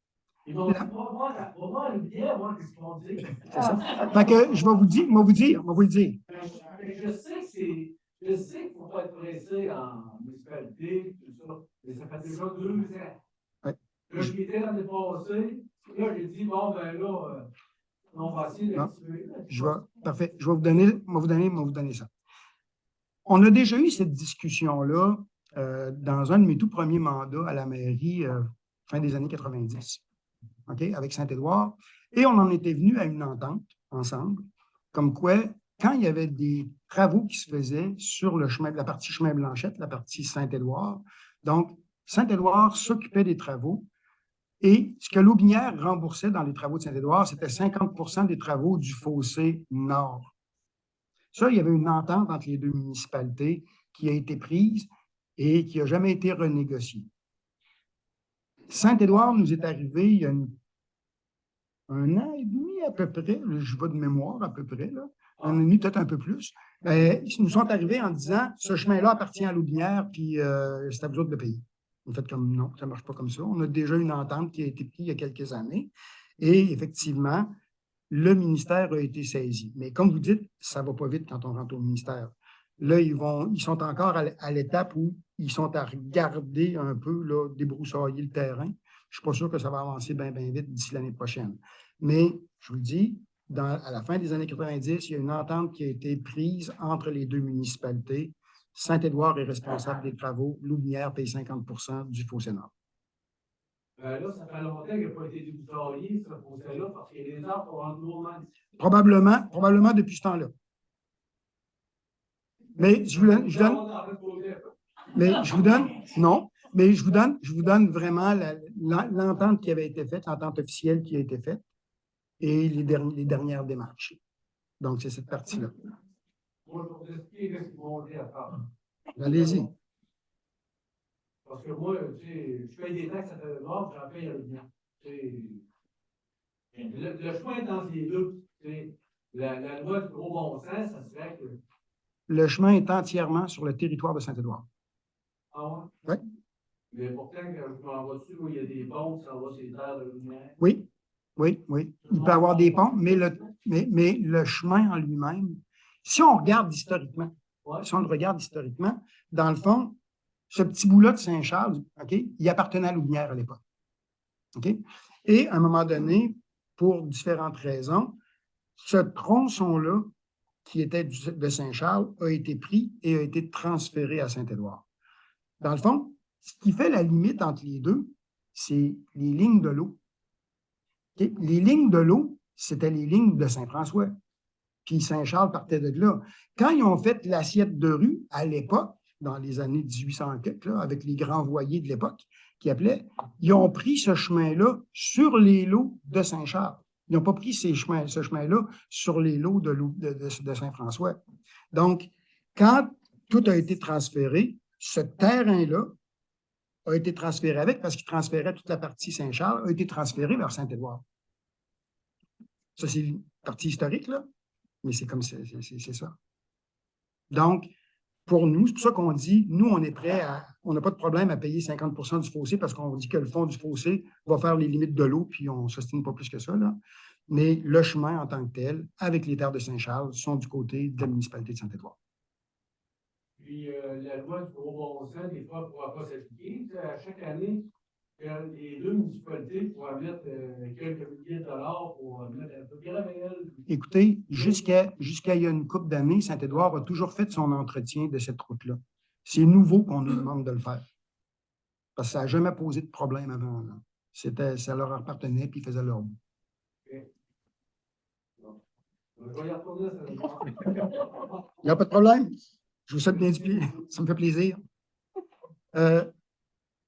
Ils vont voir le billet, voir ce qu'ils vont dire. C'est ça. Fait que je vais vous le dire. Je sais qu'il ne faut pas être pressé en municipalité, tout ça, mais ça fait déjà 2 ans. Ouais. Là, je m'étais l'année passée, là, j'ai dit, bon, ben là, on va essayer d'activer. Parfait. Je vais vous donner ça. On a déjà eu cette discussion-là dans un de mes tout premiers mandats à la mairie, fin des années 90, okay, avec Saint-Édouard, et on en était venu à une entente ensemble, comme quoi, quand il y avait des travaux qui se faisaient sur la partie chemin Blanchette, la partie Saint-Édouard, donc Saint-Édouard s'occupait des travaux, et ce que l'Aubinière remboursait dans les travaux de Saint-Édouard, c'était 50 des travaux du fossé nord. Ça, il y avait une entente entre les deux municipalités qui a été prise et qui n'a jamais été renégociée. Saint-Édouard nous est arrivé il y a 1 an et demi à peu près, je vais de mémoire à peu près, là, 1 an et demi, peut-être un peu plus. Ils nous sont arrivés en disant ce chemin-là appartient à l'Aubinière, puis c'est à vous autres de payer. En fait, comme non, ça ne marche pas comme ça. On a déjà une entente qui a été prise il y a quelques années. Et effectivement, le ministère a été saisi. Mais comme vous dites, ça ne va pas vite quand on rentre au ministère. Là, ils sont encore à l'étape où ils sont à regarder un peu, là, débroussailler le terrain. Je ne suis pas sûr que ça va avancer bien vite d'ici l'année prochaine. Mais, je vous le dis, à la fin des années 90, il y a une entente qui a été prise entre les deux municipalités. Saint-Édouard est responsable des travaux. L'Aubinière paye 50 du fossé nord. Là, ça fait longtemps qu'il n'a pas été débroussaillé, ce fossé-là, parce que les arbres ont un gros manque. Probablement depuis ce temps-là. Mais je vous donne, mais je vous donne, non, mais je vous donne vraiment l'entente qui avait été faite, l'entente officielle qui a été faite et les dernières démarches. Donc, c'est cette partie-là. Moi, je vais vous expliquer ce qu'ils m'ont dit à faire. Allez-y. Parce que moi, tu sais, je paye des taxes à Télénord, j'en paye à l'Union. Le choix est entre les deux. La loi du gros bon sens, ça serait que. Le chemin est entièrement sur le territoire de Saint-Édouard. Ah ouais? Oui. Mais pourtant, quand je m'en vais dessus, où il y a des ponts, ça va sur les terres de l'Union. Oui, oui, oui. Il peut y avoir des ponts, mais le chemin en lui-même, si on regarde historiquement, dans le fond, ce petit bout-là de Saint-Charles, OK, il appartenait à Loubinière à l'époque. OK? Et à un moment donné, pour différentes raisons, ce tronçon-là, qui était de Saint-Charles, a été pris et a été transféré à Saint-Édouard. Dans le fond, ce qui fait la limite entre les deux, c'est les lignes de l'eau. Okay? Les lignes de l'eau, c'était les lignes de Saint-François. Puis Saint-Charles partait de là. Quand ils ont fait l'assiette de rue, à l'époque, dans les années 1800, là, avec les grands voyers de l'époque, qui appelaient, ils ont pris ce chemin-là sur les lots de Saint-Charles. Ils n'ont pas pris ce chemin-là sur les lots de Saint-François. Donc, quand tout a été transféré, ce terrain-là a été transféré avec, parce qu'il transférait toute la partie Saint-Charles, a été transféré vers Saint-Édouard. Ça, c'est une partie historique, là, mais c'est comme c'est ça. Donc, pour nous, c'est pour ça qu'on dit, nous, on est prêts on n'a pas de problème à payer 50 du fossé parce qu'on dit que le fond du fossé va faire les limites de l'eau, puis on ne s'ostine pas plus que ça, là. Mais le chemin en tant que tel, avec les terres de Saint-Charles, sont du côté de la municipalité de Saint-Édouard. Puis la loi du gros bon sens, des fois, ne pourra pas s'appliquer. À chaque année, les deux municipalités pourraient mettre quelques milliers de dollars pour mettre un peu de gravel. Écoutez, jusqu'à il y a une couple d'années, Saint-Édouard a toujours fait son entretien de cette route-là. C'est nouveau qu'on nous demande de le faire. Parce que ça n'a jamais posé de problème avant. Ça leur appartenait, puis ils faisaient leur bout. Je vais y retourner, ça. Il n'y a pas de problème. Je vous souhaite bien du pied. Ça me fait plaisir.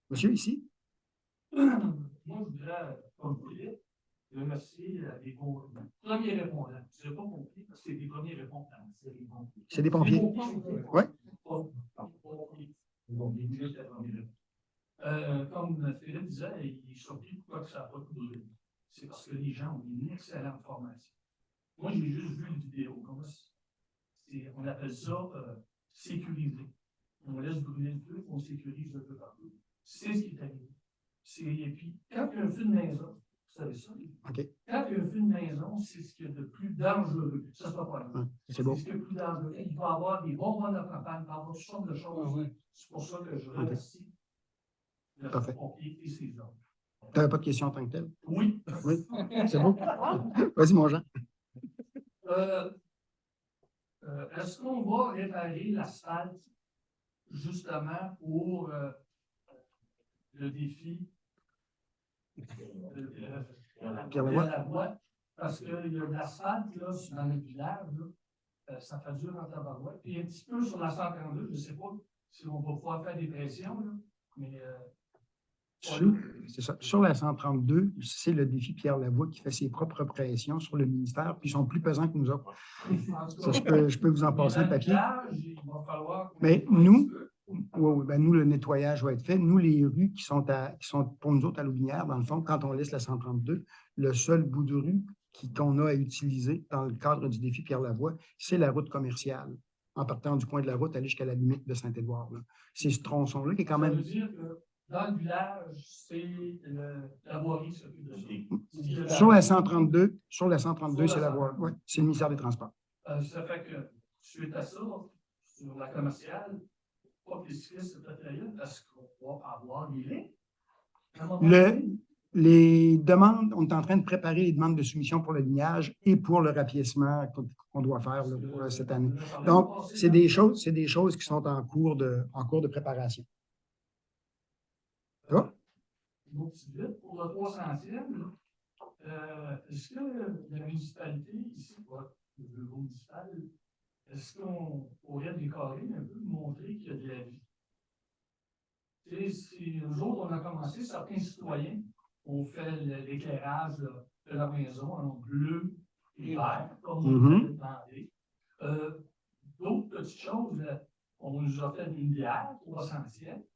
Monsieur, ici? Moi, je voudrais, comme Philippe, remercier les premiers répondants. Je n'ai pas compris parce que c'est les premiers répondants. C'est des pompiers. Oui. Comme Philippe disait, il est surpris pourquoi ça n'a pas coulé. C'est parce que les gens ont une excellente formation. Moi, j'ai juste vu une vidéo. On appelle ça sécuriser. On laisse brûler le feu, on sécurise le feu partout. C'est ce qui est arrivé. Et puis, quand il y a un feu de maison, vous savez ça, Okay. Quand il y a un feu de maison, c'est ce qu'il y a de plus dangereux. Ça, c'est pas vrai. C'est bon. Ce qu'il y a de plus dangereux. Il va y avoir des bonbons de campagne, il va y avoir toutes sortes de choses. C'est pour ça que je remercie le pompier et ses hommes. Tu n'avais pas de question en tant que telle? Oui. Oui. C'est bon. Vas-y, mon Jean. Est-ce qu'on va réparer l'asphalte justement pour le défi de la voie? Parce qu'il y a de l'asphalte là, dans le village, là, ça fait dur en tabarouette. Puis un petit peu sur la 132, je ne sais pas si on va pouvoir faire des pressions, là, mais c'est ça. Sur la 132, c'est le défi Pierre Lavoie qui fait ses propres pressions sur le ministère, puis ils sont plus pesants que nous autres. Ça, je peux vous en passer un papier. Mais nous, nous, le nettoyage va être fait. Nous, les rues qui sont pour nous autres à Loubinière, dans le fond, quand on laisse la 132, le seul bout de rue qu'on a à utiliser dans le cadre du défi Pierre Lavoie, c'est la route commerciale, en partant du coin de la route, aller jusqu'à la limite de Saint-Édouard. C'est ce tronçon-là qui est quand même... Ça veut dire que dans le village, c'est la voirie qui s'occupe de ça. Sur la 132, c'est la voirie. Oui, c'est le ministère des Transports. Ça fait que, suite à ça, sur la commerciale, pas que les cyclistes se peut-être est-ce qu'on va avoir des lignes? Les demandes, on est en train de préparer les demandes de soumission pour le lignage et pour le rapiècement qu'on doit faire là, pour cette année. Donc, c'est des choses qui sont en cours de préparation. Ça va? Pour le 300e, est-ce que la municipalité, ici, le bureau municipal, est-ce qu'on pourrait décorer un peu, montrer qu'il y a de la vie? Tu sais, nous autres, on a commencé, certains citoyens ont fait l'éclairage de la maison en bleu et vert, comme on nous avait demandé. D'autres petites choses, on nous a fait une bière, 300 siècles.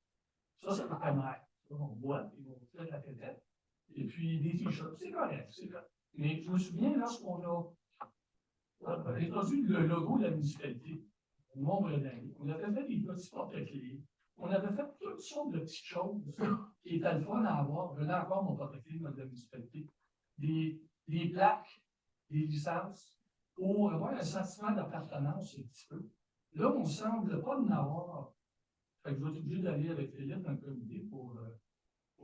Ça, c'est pas primaire. On boit, et on fait la tête. Et puis des t-shirts, c'est correct, c'est correct. Mais je me souviens, lorsqu'on a introduit le logo de la municipalité, au Mont-Bredange, on avait fait des petits porte-clés. On avait fait toutes sortes de petites choses qui étaient le fun à avoir. Venez encore mon porte-clés de la municipalité. Des plaques, des licences, pour avoir un sentiment d'appartenance un petit peu. Là, on ne semble pas en avoir. Fait que je vais être obligé d'aller avec Philippe dans le comité pour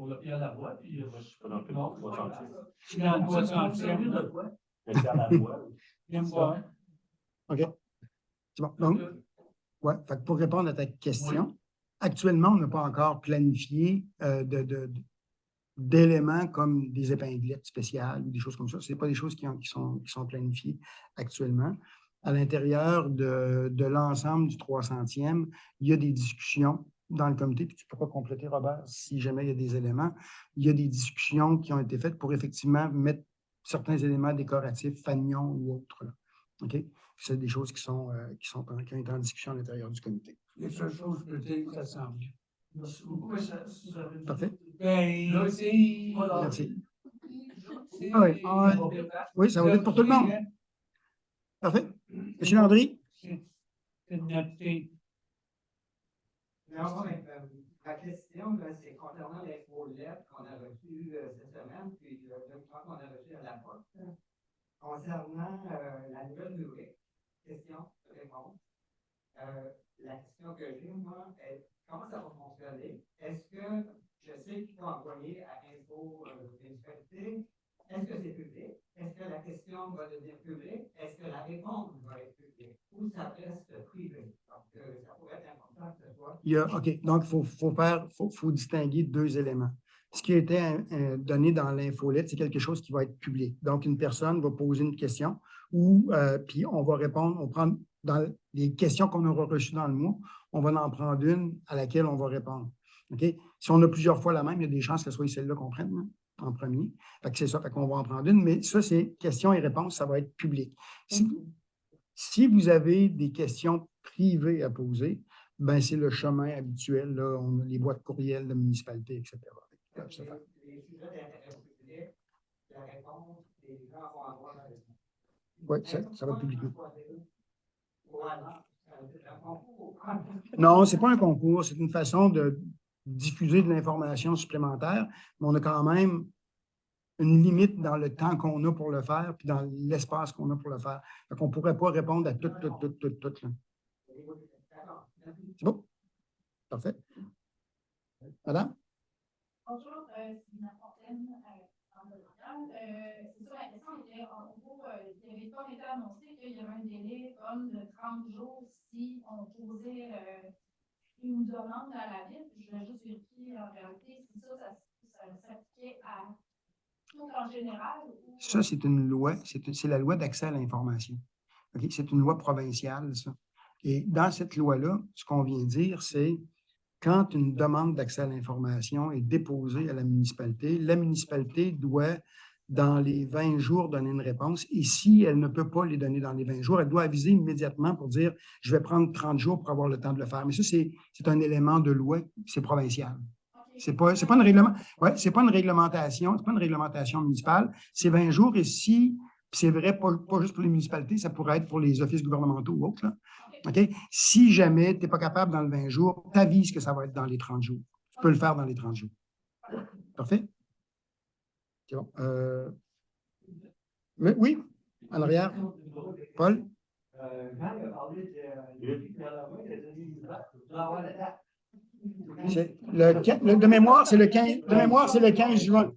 le Pierre Lavoie. Puis, je suis pas dans le non, c'est pas grave. Je suis dans le 300e. De quoi? Le Pierre Lavoie. J'aime pas. OK. C'est bon. Donc, ouais, fait que pour répondre à ta question, actuellement, on n'a pas encore planifié d'éléments comme des épinglettes spéciales ou des choses comme ça. Ce n'est pas des choses qui sont planifiées actuellement. À l'intérieur de l'ensemble du 300e, il y a des discussions dans le comité, puis tu pourras compléter, Robert, si jamais il y a des éléments. Il y a des discussions qui ont été faites pour effectivement mettre certains éléments décoratifs, fanions ou autres. Là. OK? C'est des choses qui ont été en discussion à l'intérieur du comité. Les seules choses que je peux dire, ça semble bien. Merci beaucoup. Parfait. Ben, merci. Merci. Oui, ça va vite pour tout le monde. Parfait. Monsieur Landry? Non, mais ma question, c'est concernant l'infolette qu'on a reçue cette semaine, puis le document qu'on a reçu à la poste, concernant la nouvelle rubrique, question-réponse. La question que j'ai, moi, est comment ça va fonctionner? Est-ce que je sais qu'il faut envoyer à Info municipalité? Est-ce que c'est public? Est-ce que la question va devenir publique? Est-ce que la réponse va être publique? Ou ça reste privé? Donc, ça pourrait être important que ce soit. OK. Donc, il faut distinguer deux éléments. Ce qui a été donné dans l'infolette, c'est quelque chose qui va être public. Donc, une personne va poser une question ou puis on va répondre, on prend dans les questions qu'on aura reçues dans le mois, on va en prendre une à laquelle on va répondre. OK? Si on a plusieurs fois la même, il y a des chances que ce soit celle-là qu'on prenne en premier. Fait que c'est ça, fait qu'on va en prendre une, mais ça, c'est questions et réponses, ça va être public. Si vous avez des questions privées à poser, ben c'est le chemin habituel, là, on a les boîtes courriels de municipalité, etc. Les sujets d'intérêt public, la réponse, les gens vont avoir la réponse. Oui, ça va être publiquement. Voilà. Non, ce n'est pas un concours, c'est une façon de diffuser de l'information supplémentaire, mais on a quand même une limite dans le temps qu'on a pour le faire, puis dans l'espace qu'on a pour le faire. Donc, on ne pourrait pas répondre à tout. Là. C'est bon? Parfait. Madame? Bonjour, c'est Mme Fontaine, en Montréal. C'est ça, la question était, en gros, il n'avait pas été annoncé qu'il y avait un délai comme de 30 jours si on posait une demande à la ville. Je voulais juste vérifier en réalité si ça s'appliquait à tout en général. Ça, c'est une loi, c'est la loi d'accès à l'information. Okay? C'est une loi provinciale, ça. Et dans cette loi-là, ce qu'on vient dire, c'est quand une demande d'accès à l'information est déposée à la municipalité doit, dans les 20 jours, donner une réponse. Et si elle ne peut pas les donner dans les 20 jours, elle doit aviser immédiatement pour dire « je vais prendre 30 jours pour avoir le temps de le faire ». Mais ça, c'est un élément de loi, c'est provincial. C'est pas une réglementation, c'est pas une réglementation municipale. C'est 20 jours et si, c'est vrai, pas juste pour les municipalités, ça pourrait être pour les offices gouvernementaux ou autres. Là. Okay? Si jamais tu n'es pas capable dans le 20 jours, tu avises que ça va être dans les 30 jours. Tu peux le faire dans les 30 jours. Parfait? C'est bon. Mais, oui, en arrière. Paul? De mémoire, c'est le 15. De mémoire, c'est le 15 juin.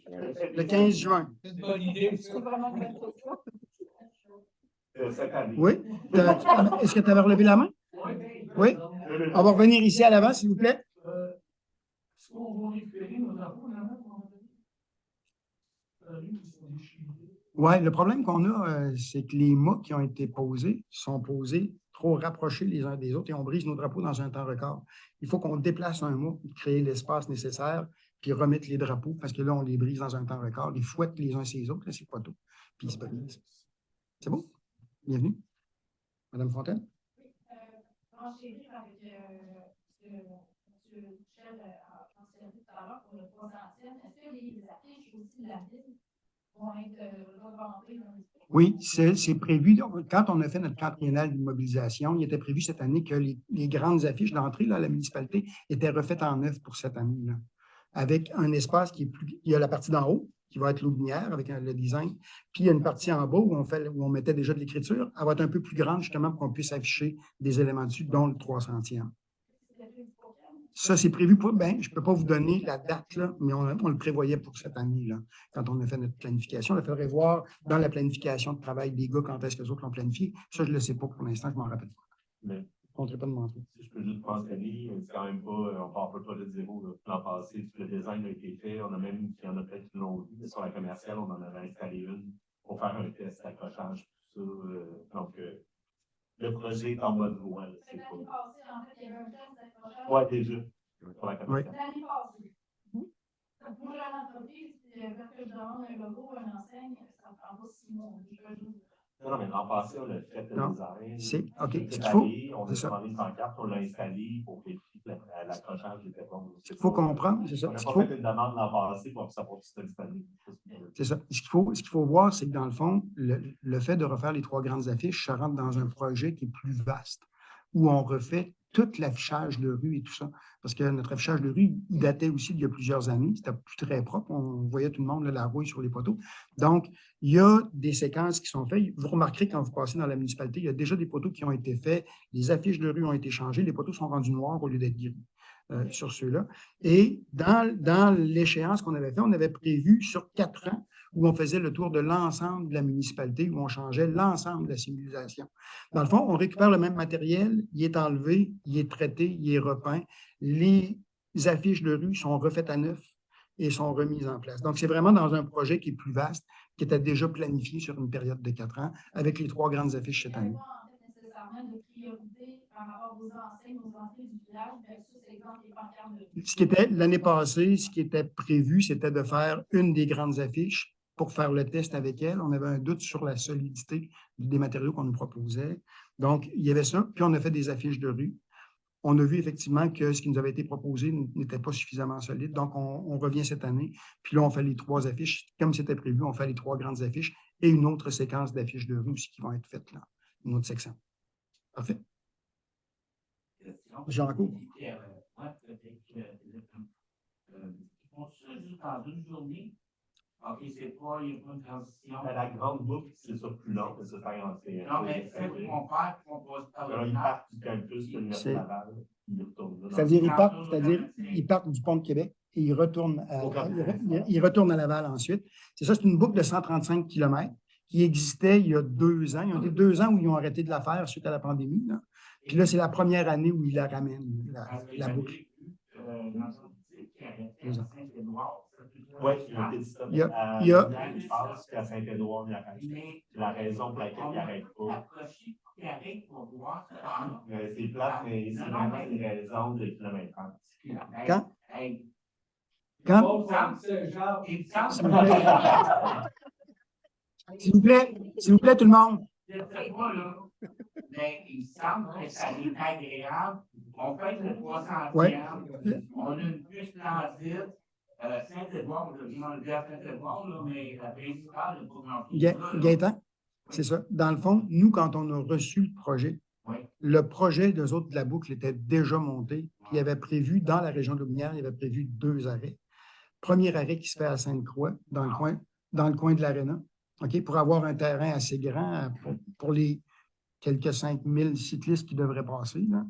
Le 15 juin. C'est vraiment une bonne question. Oui. Est-ce que tu avais relevé la main? Oui. On va revenir ici à l'avant, s'il vous plaît. Est-ce qu'on va récupérer nos infos là-bas? Oui, le problème qu'on a, c'est que les mâts qui ont été posés sont posés trop rapprochés les uns des autres et on brise nos drapeaux dans un temps record. Il faut qu'on déplace un mât pour créer l'espace nécessaire puis remettre les drapeaux parce que là, on les brise dans un temps record. Les fouettent les uns sur les autres, là, c'est pas tout. Puis ils se brisent. C'est beau? Bienvenue. Madame Fontaine? Enchérir avec ce que M. Michel a mentionné tout à l'heure pour le 3 centième, est-ce que les affiches aussi de la ville vont être revendées dans les... Oui, c'est prévu. Quand on a fait notre camp triennal d'immobilisation, il était prévu cette année que les grandes affiches d'entrée à la municipalité étaient refaites en neuf pour cette année, là, avec un espace qui est plus. Il y a la partie d'en haut, qui va être l'audière avec le design, puis il y a une partie en bas où on mettait déjà de l'écriture. Elle va être un peu plus grande, justement, pour qu'on puisse afficher des éléments dessus, dont le 300e. Ça, c'est prévu pour. Bien, je ne peux pas vous donner la date, là, mais on le prévoyait pour cette année, là, quand on a fait notre planification. Il faudrait voir dans la planification de travail des gars quand est-ce que les autres l'ont planifié. Ça, je ne le sais pas pour l'instant, je ne m'en rappelle pas. Mais, je ne compterai pas de mentir. Si je peux juste mentionner, c'est quand même pas, on part pas de zéro. L'an passé, le design a été fait. On a même, il y en a peut-être qui l'ont vu, mais sur la commerciale, on en avait installé une pour faire un test d'accrochage, tout ça. Donc, le projet est en mode voie. L'année passée, en fait, il y avait un test d'accrochage. Oui, déjà. Pour la commerciale. L'année passée. Moi, j'ai une entreprise, quand je demande un logo ou une enseigne, ça ne prend pas 6 mois. Non, mais l'an passé, on a fait le design. C'est OK. Ce qu'il faut, on a commandé une pancarte, on l'a installé pour vérifier que l'accrochage était bon. Ce qu'il faut comprendre, c'est ça. On n'a pas fait une demande l'an passé pour savoir si c'était disponible. C'est ça. Ce qu'il faut voir, c'est que dans le fond, le fait de refaire les 3 grandes affiches, ça rentre dans un projet qui est plus vaste, où on refait tout l'affichage de rue et tout ça. Parce que notre affichage de rue, il datait aussi d'il y a plusieurs années. C'était plus très propre. On voyait tout le monde, là, la rouille sur les poteaux. Donc, il y a des séquences qui sont faites. Vous remarquerez quand vous passez dans la municipalité, il y a déjà des poteaux qui ont été faits. Les affiches de rue ont été changées. Les poteaux sont rendus noirs au lieu d'être gris sur ceux-là. Et dans l'échéance qu'on avait fait, on avait prévu sur 4 ans où on faisait le tour de l'ensemble de la municipalité, où on changeait l'ensemble de la civilisation. Dans le fond, on récupère le même matériel, il est enlevé, il est traité, il est repeint. Les affiches de rue sont refaites à neuf et sont remises en place. Donc, c'est vraiment dans un projet qui est plus vaste, qui était déjà planifié sur une période de 4 ans, avec les 3 grandes affiches cette année. Nécessairement de priorité par rapport aux enseignes du village, versus l'exemple des pancartes de rue. Ce qui était l'année passée, ce qui était prévu, c'était de faire une des grandes affiches pour faire le test avec elle. On avait un doute sur la solidité des matériaux qu'on nous proposait. Donc, il y avait ça. Puis, on a fait des affiches de rue. On a vu effectivement que ce qui nous avait été proposé n'était pas suffisamment solide. Donc, on revient cette année. Puis là, on fait les 3 affiches. Comme c'était prévu, on fait les 3 grandes affiches et une autre séquence d'affiches de rue aussi qui vont être faites là. Une autre section. Parfait. Jean-Claude. On se juste dans une journée. OK, c'est pas, il n'y a pas une transition. Mais la grande boucle, c'est ça plus long, mais c'est pas grave. Non, mais c'est qu'on perd, qu'on passe par le Ils partent du campus de l'Université Laval, ils retournent là. C'est-à-dire, ils partent du pont de Québec et ils retournent à Laval ensuite. C'est ça, c'est une boucle de 135 km qui existait il y a 2 ans. Il y a eu 2 ans où ils ont arrêté de la faire suite à la pandémie. Là. Puis là, c'est la première année où ils la ramènent, la boucle. Oui, il y a à Saint-Édouard, il arrête. La raison pour laquelle il n'arrête pas. C'est plate, mais c'est vraiment une raison de kilométrage. Quand? S'il vous plaît, tout le monde. Je ne sais pas, là, mais il semble que ça est agréable. On fait le 300e, on a une puce transit. Saint-Édouard, on a le à Saint-Édouard, mais la principale est pour l'entrée. Gaëtan, c'est ça. Dans le fond, nous, quand on a reçu le projet, le projet d'eux autres de la boucle était déjà monté. Puis il y avait prévu, dans la région de Lobinière, il y avait prévu 2 arrêts. Premier arrêt qui se fait à Sainte-Croix, dans le coin de l'Aréna, pour avoir un terrain assez grand pour les quelques 5000 cyclistes qui devraient passer. Là.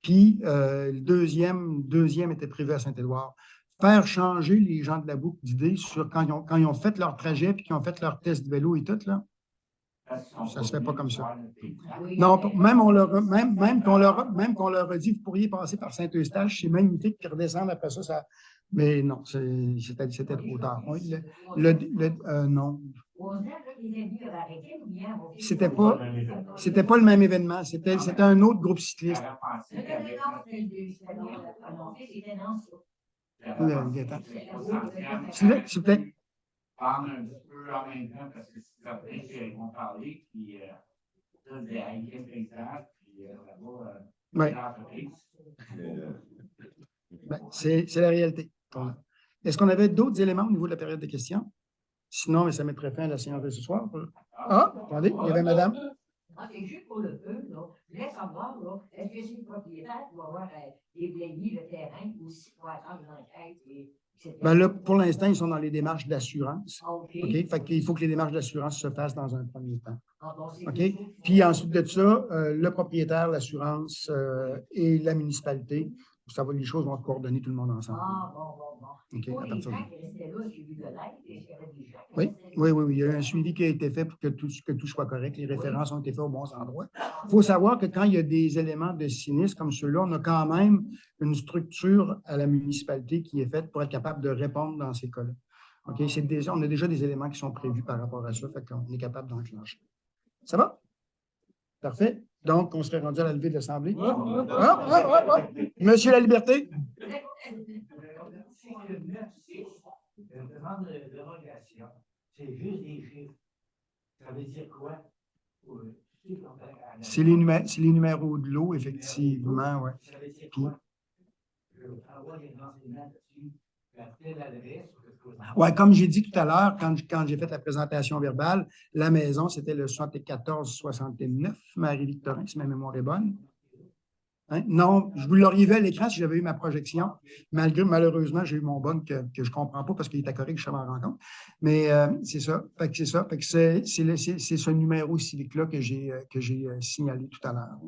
Puis le deuxième était prévu à Saint-Édouard. Faire changer les gens de la boucle d'idée sur quand ils ont fait leur trajet et qu'ils ont fait leur test de vélo et tout, là, ça ne se fait pas comme ça. Non, même qu'on leur a dit, vous pourriez passer par Saint-Eustache, c'est magnifique, puis redescendre après ça, mais non, c'était trop tard. Non, On dirait que les amis avaient arrêté ou bien on C'était pas le même événement. C'était un autre groupe cycliste. J'avais pensé qu'il y avait S'il vous plaît. parle un petit peu en même temps parce que c'est après qu'ils vont parler, puis ça, des haïtiens paysages, puis là-bas, Ouais. l'entreprise. Ben, c'est la réalité. Est-ce qu'on avait d'autres éléments au niveau de la période de questions? Sinon, mais ça mettrait fin à la séance de ce soir. Ah, attendez, il y avait madame. Ah, c'est juste pour le peu, là. Je voulais savoir, là, est-ce que c'est le propriétaire qui va avoir déblayé le terrain aussi pour attendre l'enquête, etc. Ben là, pour l'instant, ils sont dans les démarches d'assurance. Ah, OK. OK? Fait qu'il faut que les démarches d'assurance se fassent dans un premier temps. Ah, bon, c'est OK? tout. Puis ensuite de ça, le propriétaire, l'assurance et la municipalité, ça va, les choses vont se coordonner tout le monde ensemble. Ah, bon. OK, Pour à les partir de gens qui restaient là, j'ai vu de l'aide, et il y avait des gens qui Oui, restaient là. oui. Il y a eu un suivi qui a été fait pour que tout soit correct. Les références ont été faites aux bons endroits. Il faut savoir que quand il y a des éléments de sinistre comme ceux-là, on a quand même une structure à la municipalité qui est faite pour être capable de répondre dans ces cas-là. OK? On a déjà des éléments qui sont prévus par rapport à ça, fait qu'on est capable d'enclencher. Ça va? Parfait. Donc, on serait rendu à la levée de l'Assemblée. Monsieur La Liberté? C'est que 9-6, demande de dérogation, c'est juste des chiffres. Ça veut dire quoi? C'est les numéros de l'eau, effectivement, oui. Ça veut dire quoi? Je envoie des renseignements dessus. Telle adresse. Oui, comme j'ai dit tout à l'heure, quand j'ai fait la présentation verbale, la maison, c'était le 74-69, Marie-Victorin, si ma mémoire est bonne. Hein? Non, je vous l'aurais vu à l'écran si j'avais eu ma projection. Malheureusement, j'ai eu mon bug que je ne comprends pas parce qu'il était correct, je m'en rends compte. Mais c'est ça. Fait que c'est ça. Fait que c'est ce numéro civique-là que j'ai signalé tout à l'heure.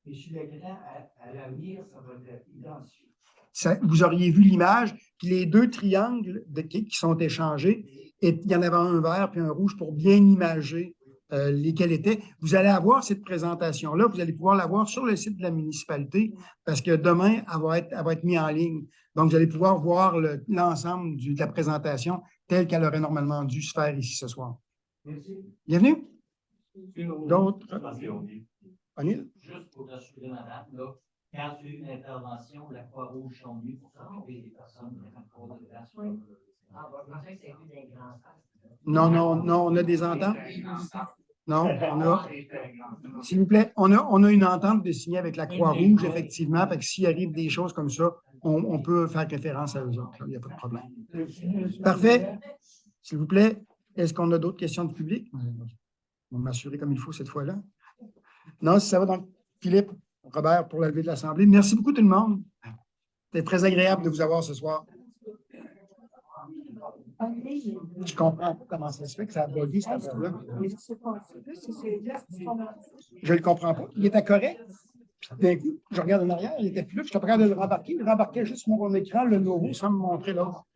Et sur l'écran, à l'avenir, ça va être identifié. Vous auriez vu l'image, puis les deux triangles qui sont échangés, et il y en avait un vert puis un rouge pour bien imager lesquels étaient. Vous allez avoir cette présentation-là, vous allez pouvoir la voir sur le site de la municipalité parce que demain, elle va être mise en ligne. Donc, vous allez pouvoir voir l'ensemble de la présentation telle qu'elle aurait normalement dû se faire ici ce soir. Merci. Bienvenue. D'autres? Anil? Juste pour rassurer madame, là, quand il y a eu une intervention, la Croix-Rouge sont venus pour sauver les personnes de la Croix-Rouge. Oui. Ah, bon, je pensais que c'était plus des grands sacs. Non, on a des ententes. Non, s'il vous plaît, on a une entente de signer avec la Croix-Rouge, effectivement. Fait que s'il arrive des choses comme ça, on peut faire référence à eux autres. Il n'y a pas de problème. Parfait. S'il vous plaît, est-ce qu'on a d'autres questions du public? On va m'assurer comme il faut cette fois-là. Non, si ça va, donc, Philippe, Robert, pour la levée de l'Assemblée. Merci beaucoup tout le monde. C'était très agréable de vous avoir ce soir. Je comprends pas comment ça se fait que ça a bugué cette affaire-là. Je ne le comprends pas. Il était correct. D'un coup, je regarde en arrière, il était plus là. Je suis pas capable de le rembarquer. Il rembarquait juste mon écran, le nouveau, sans me montrer l'autre.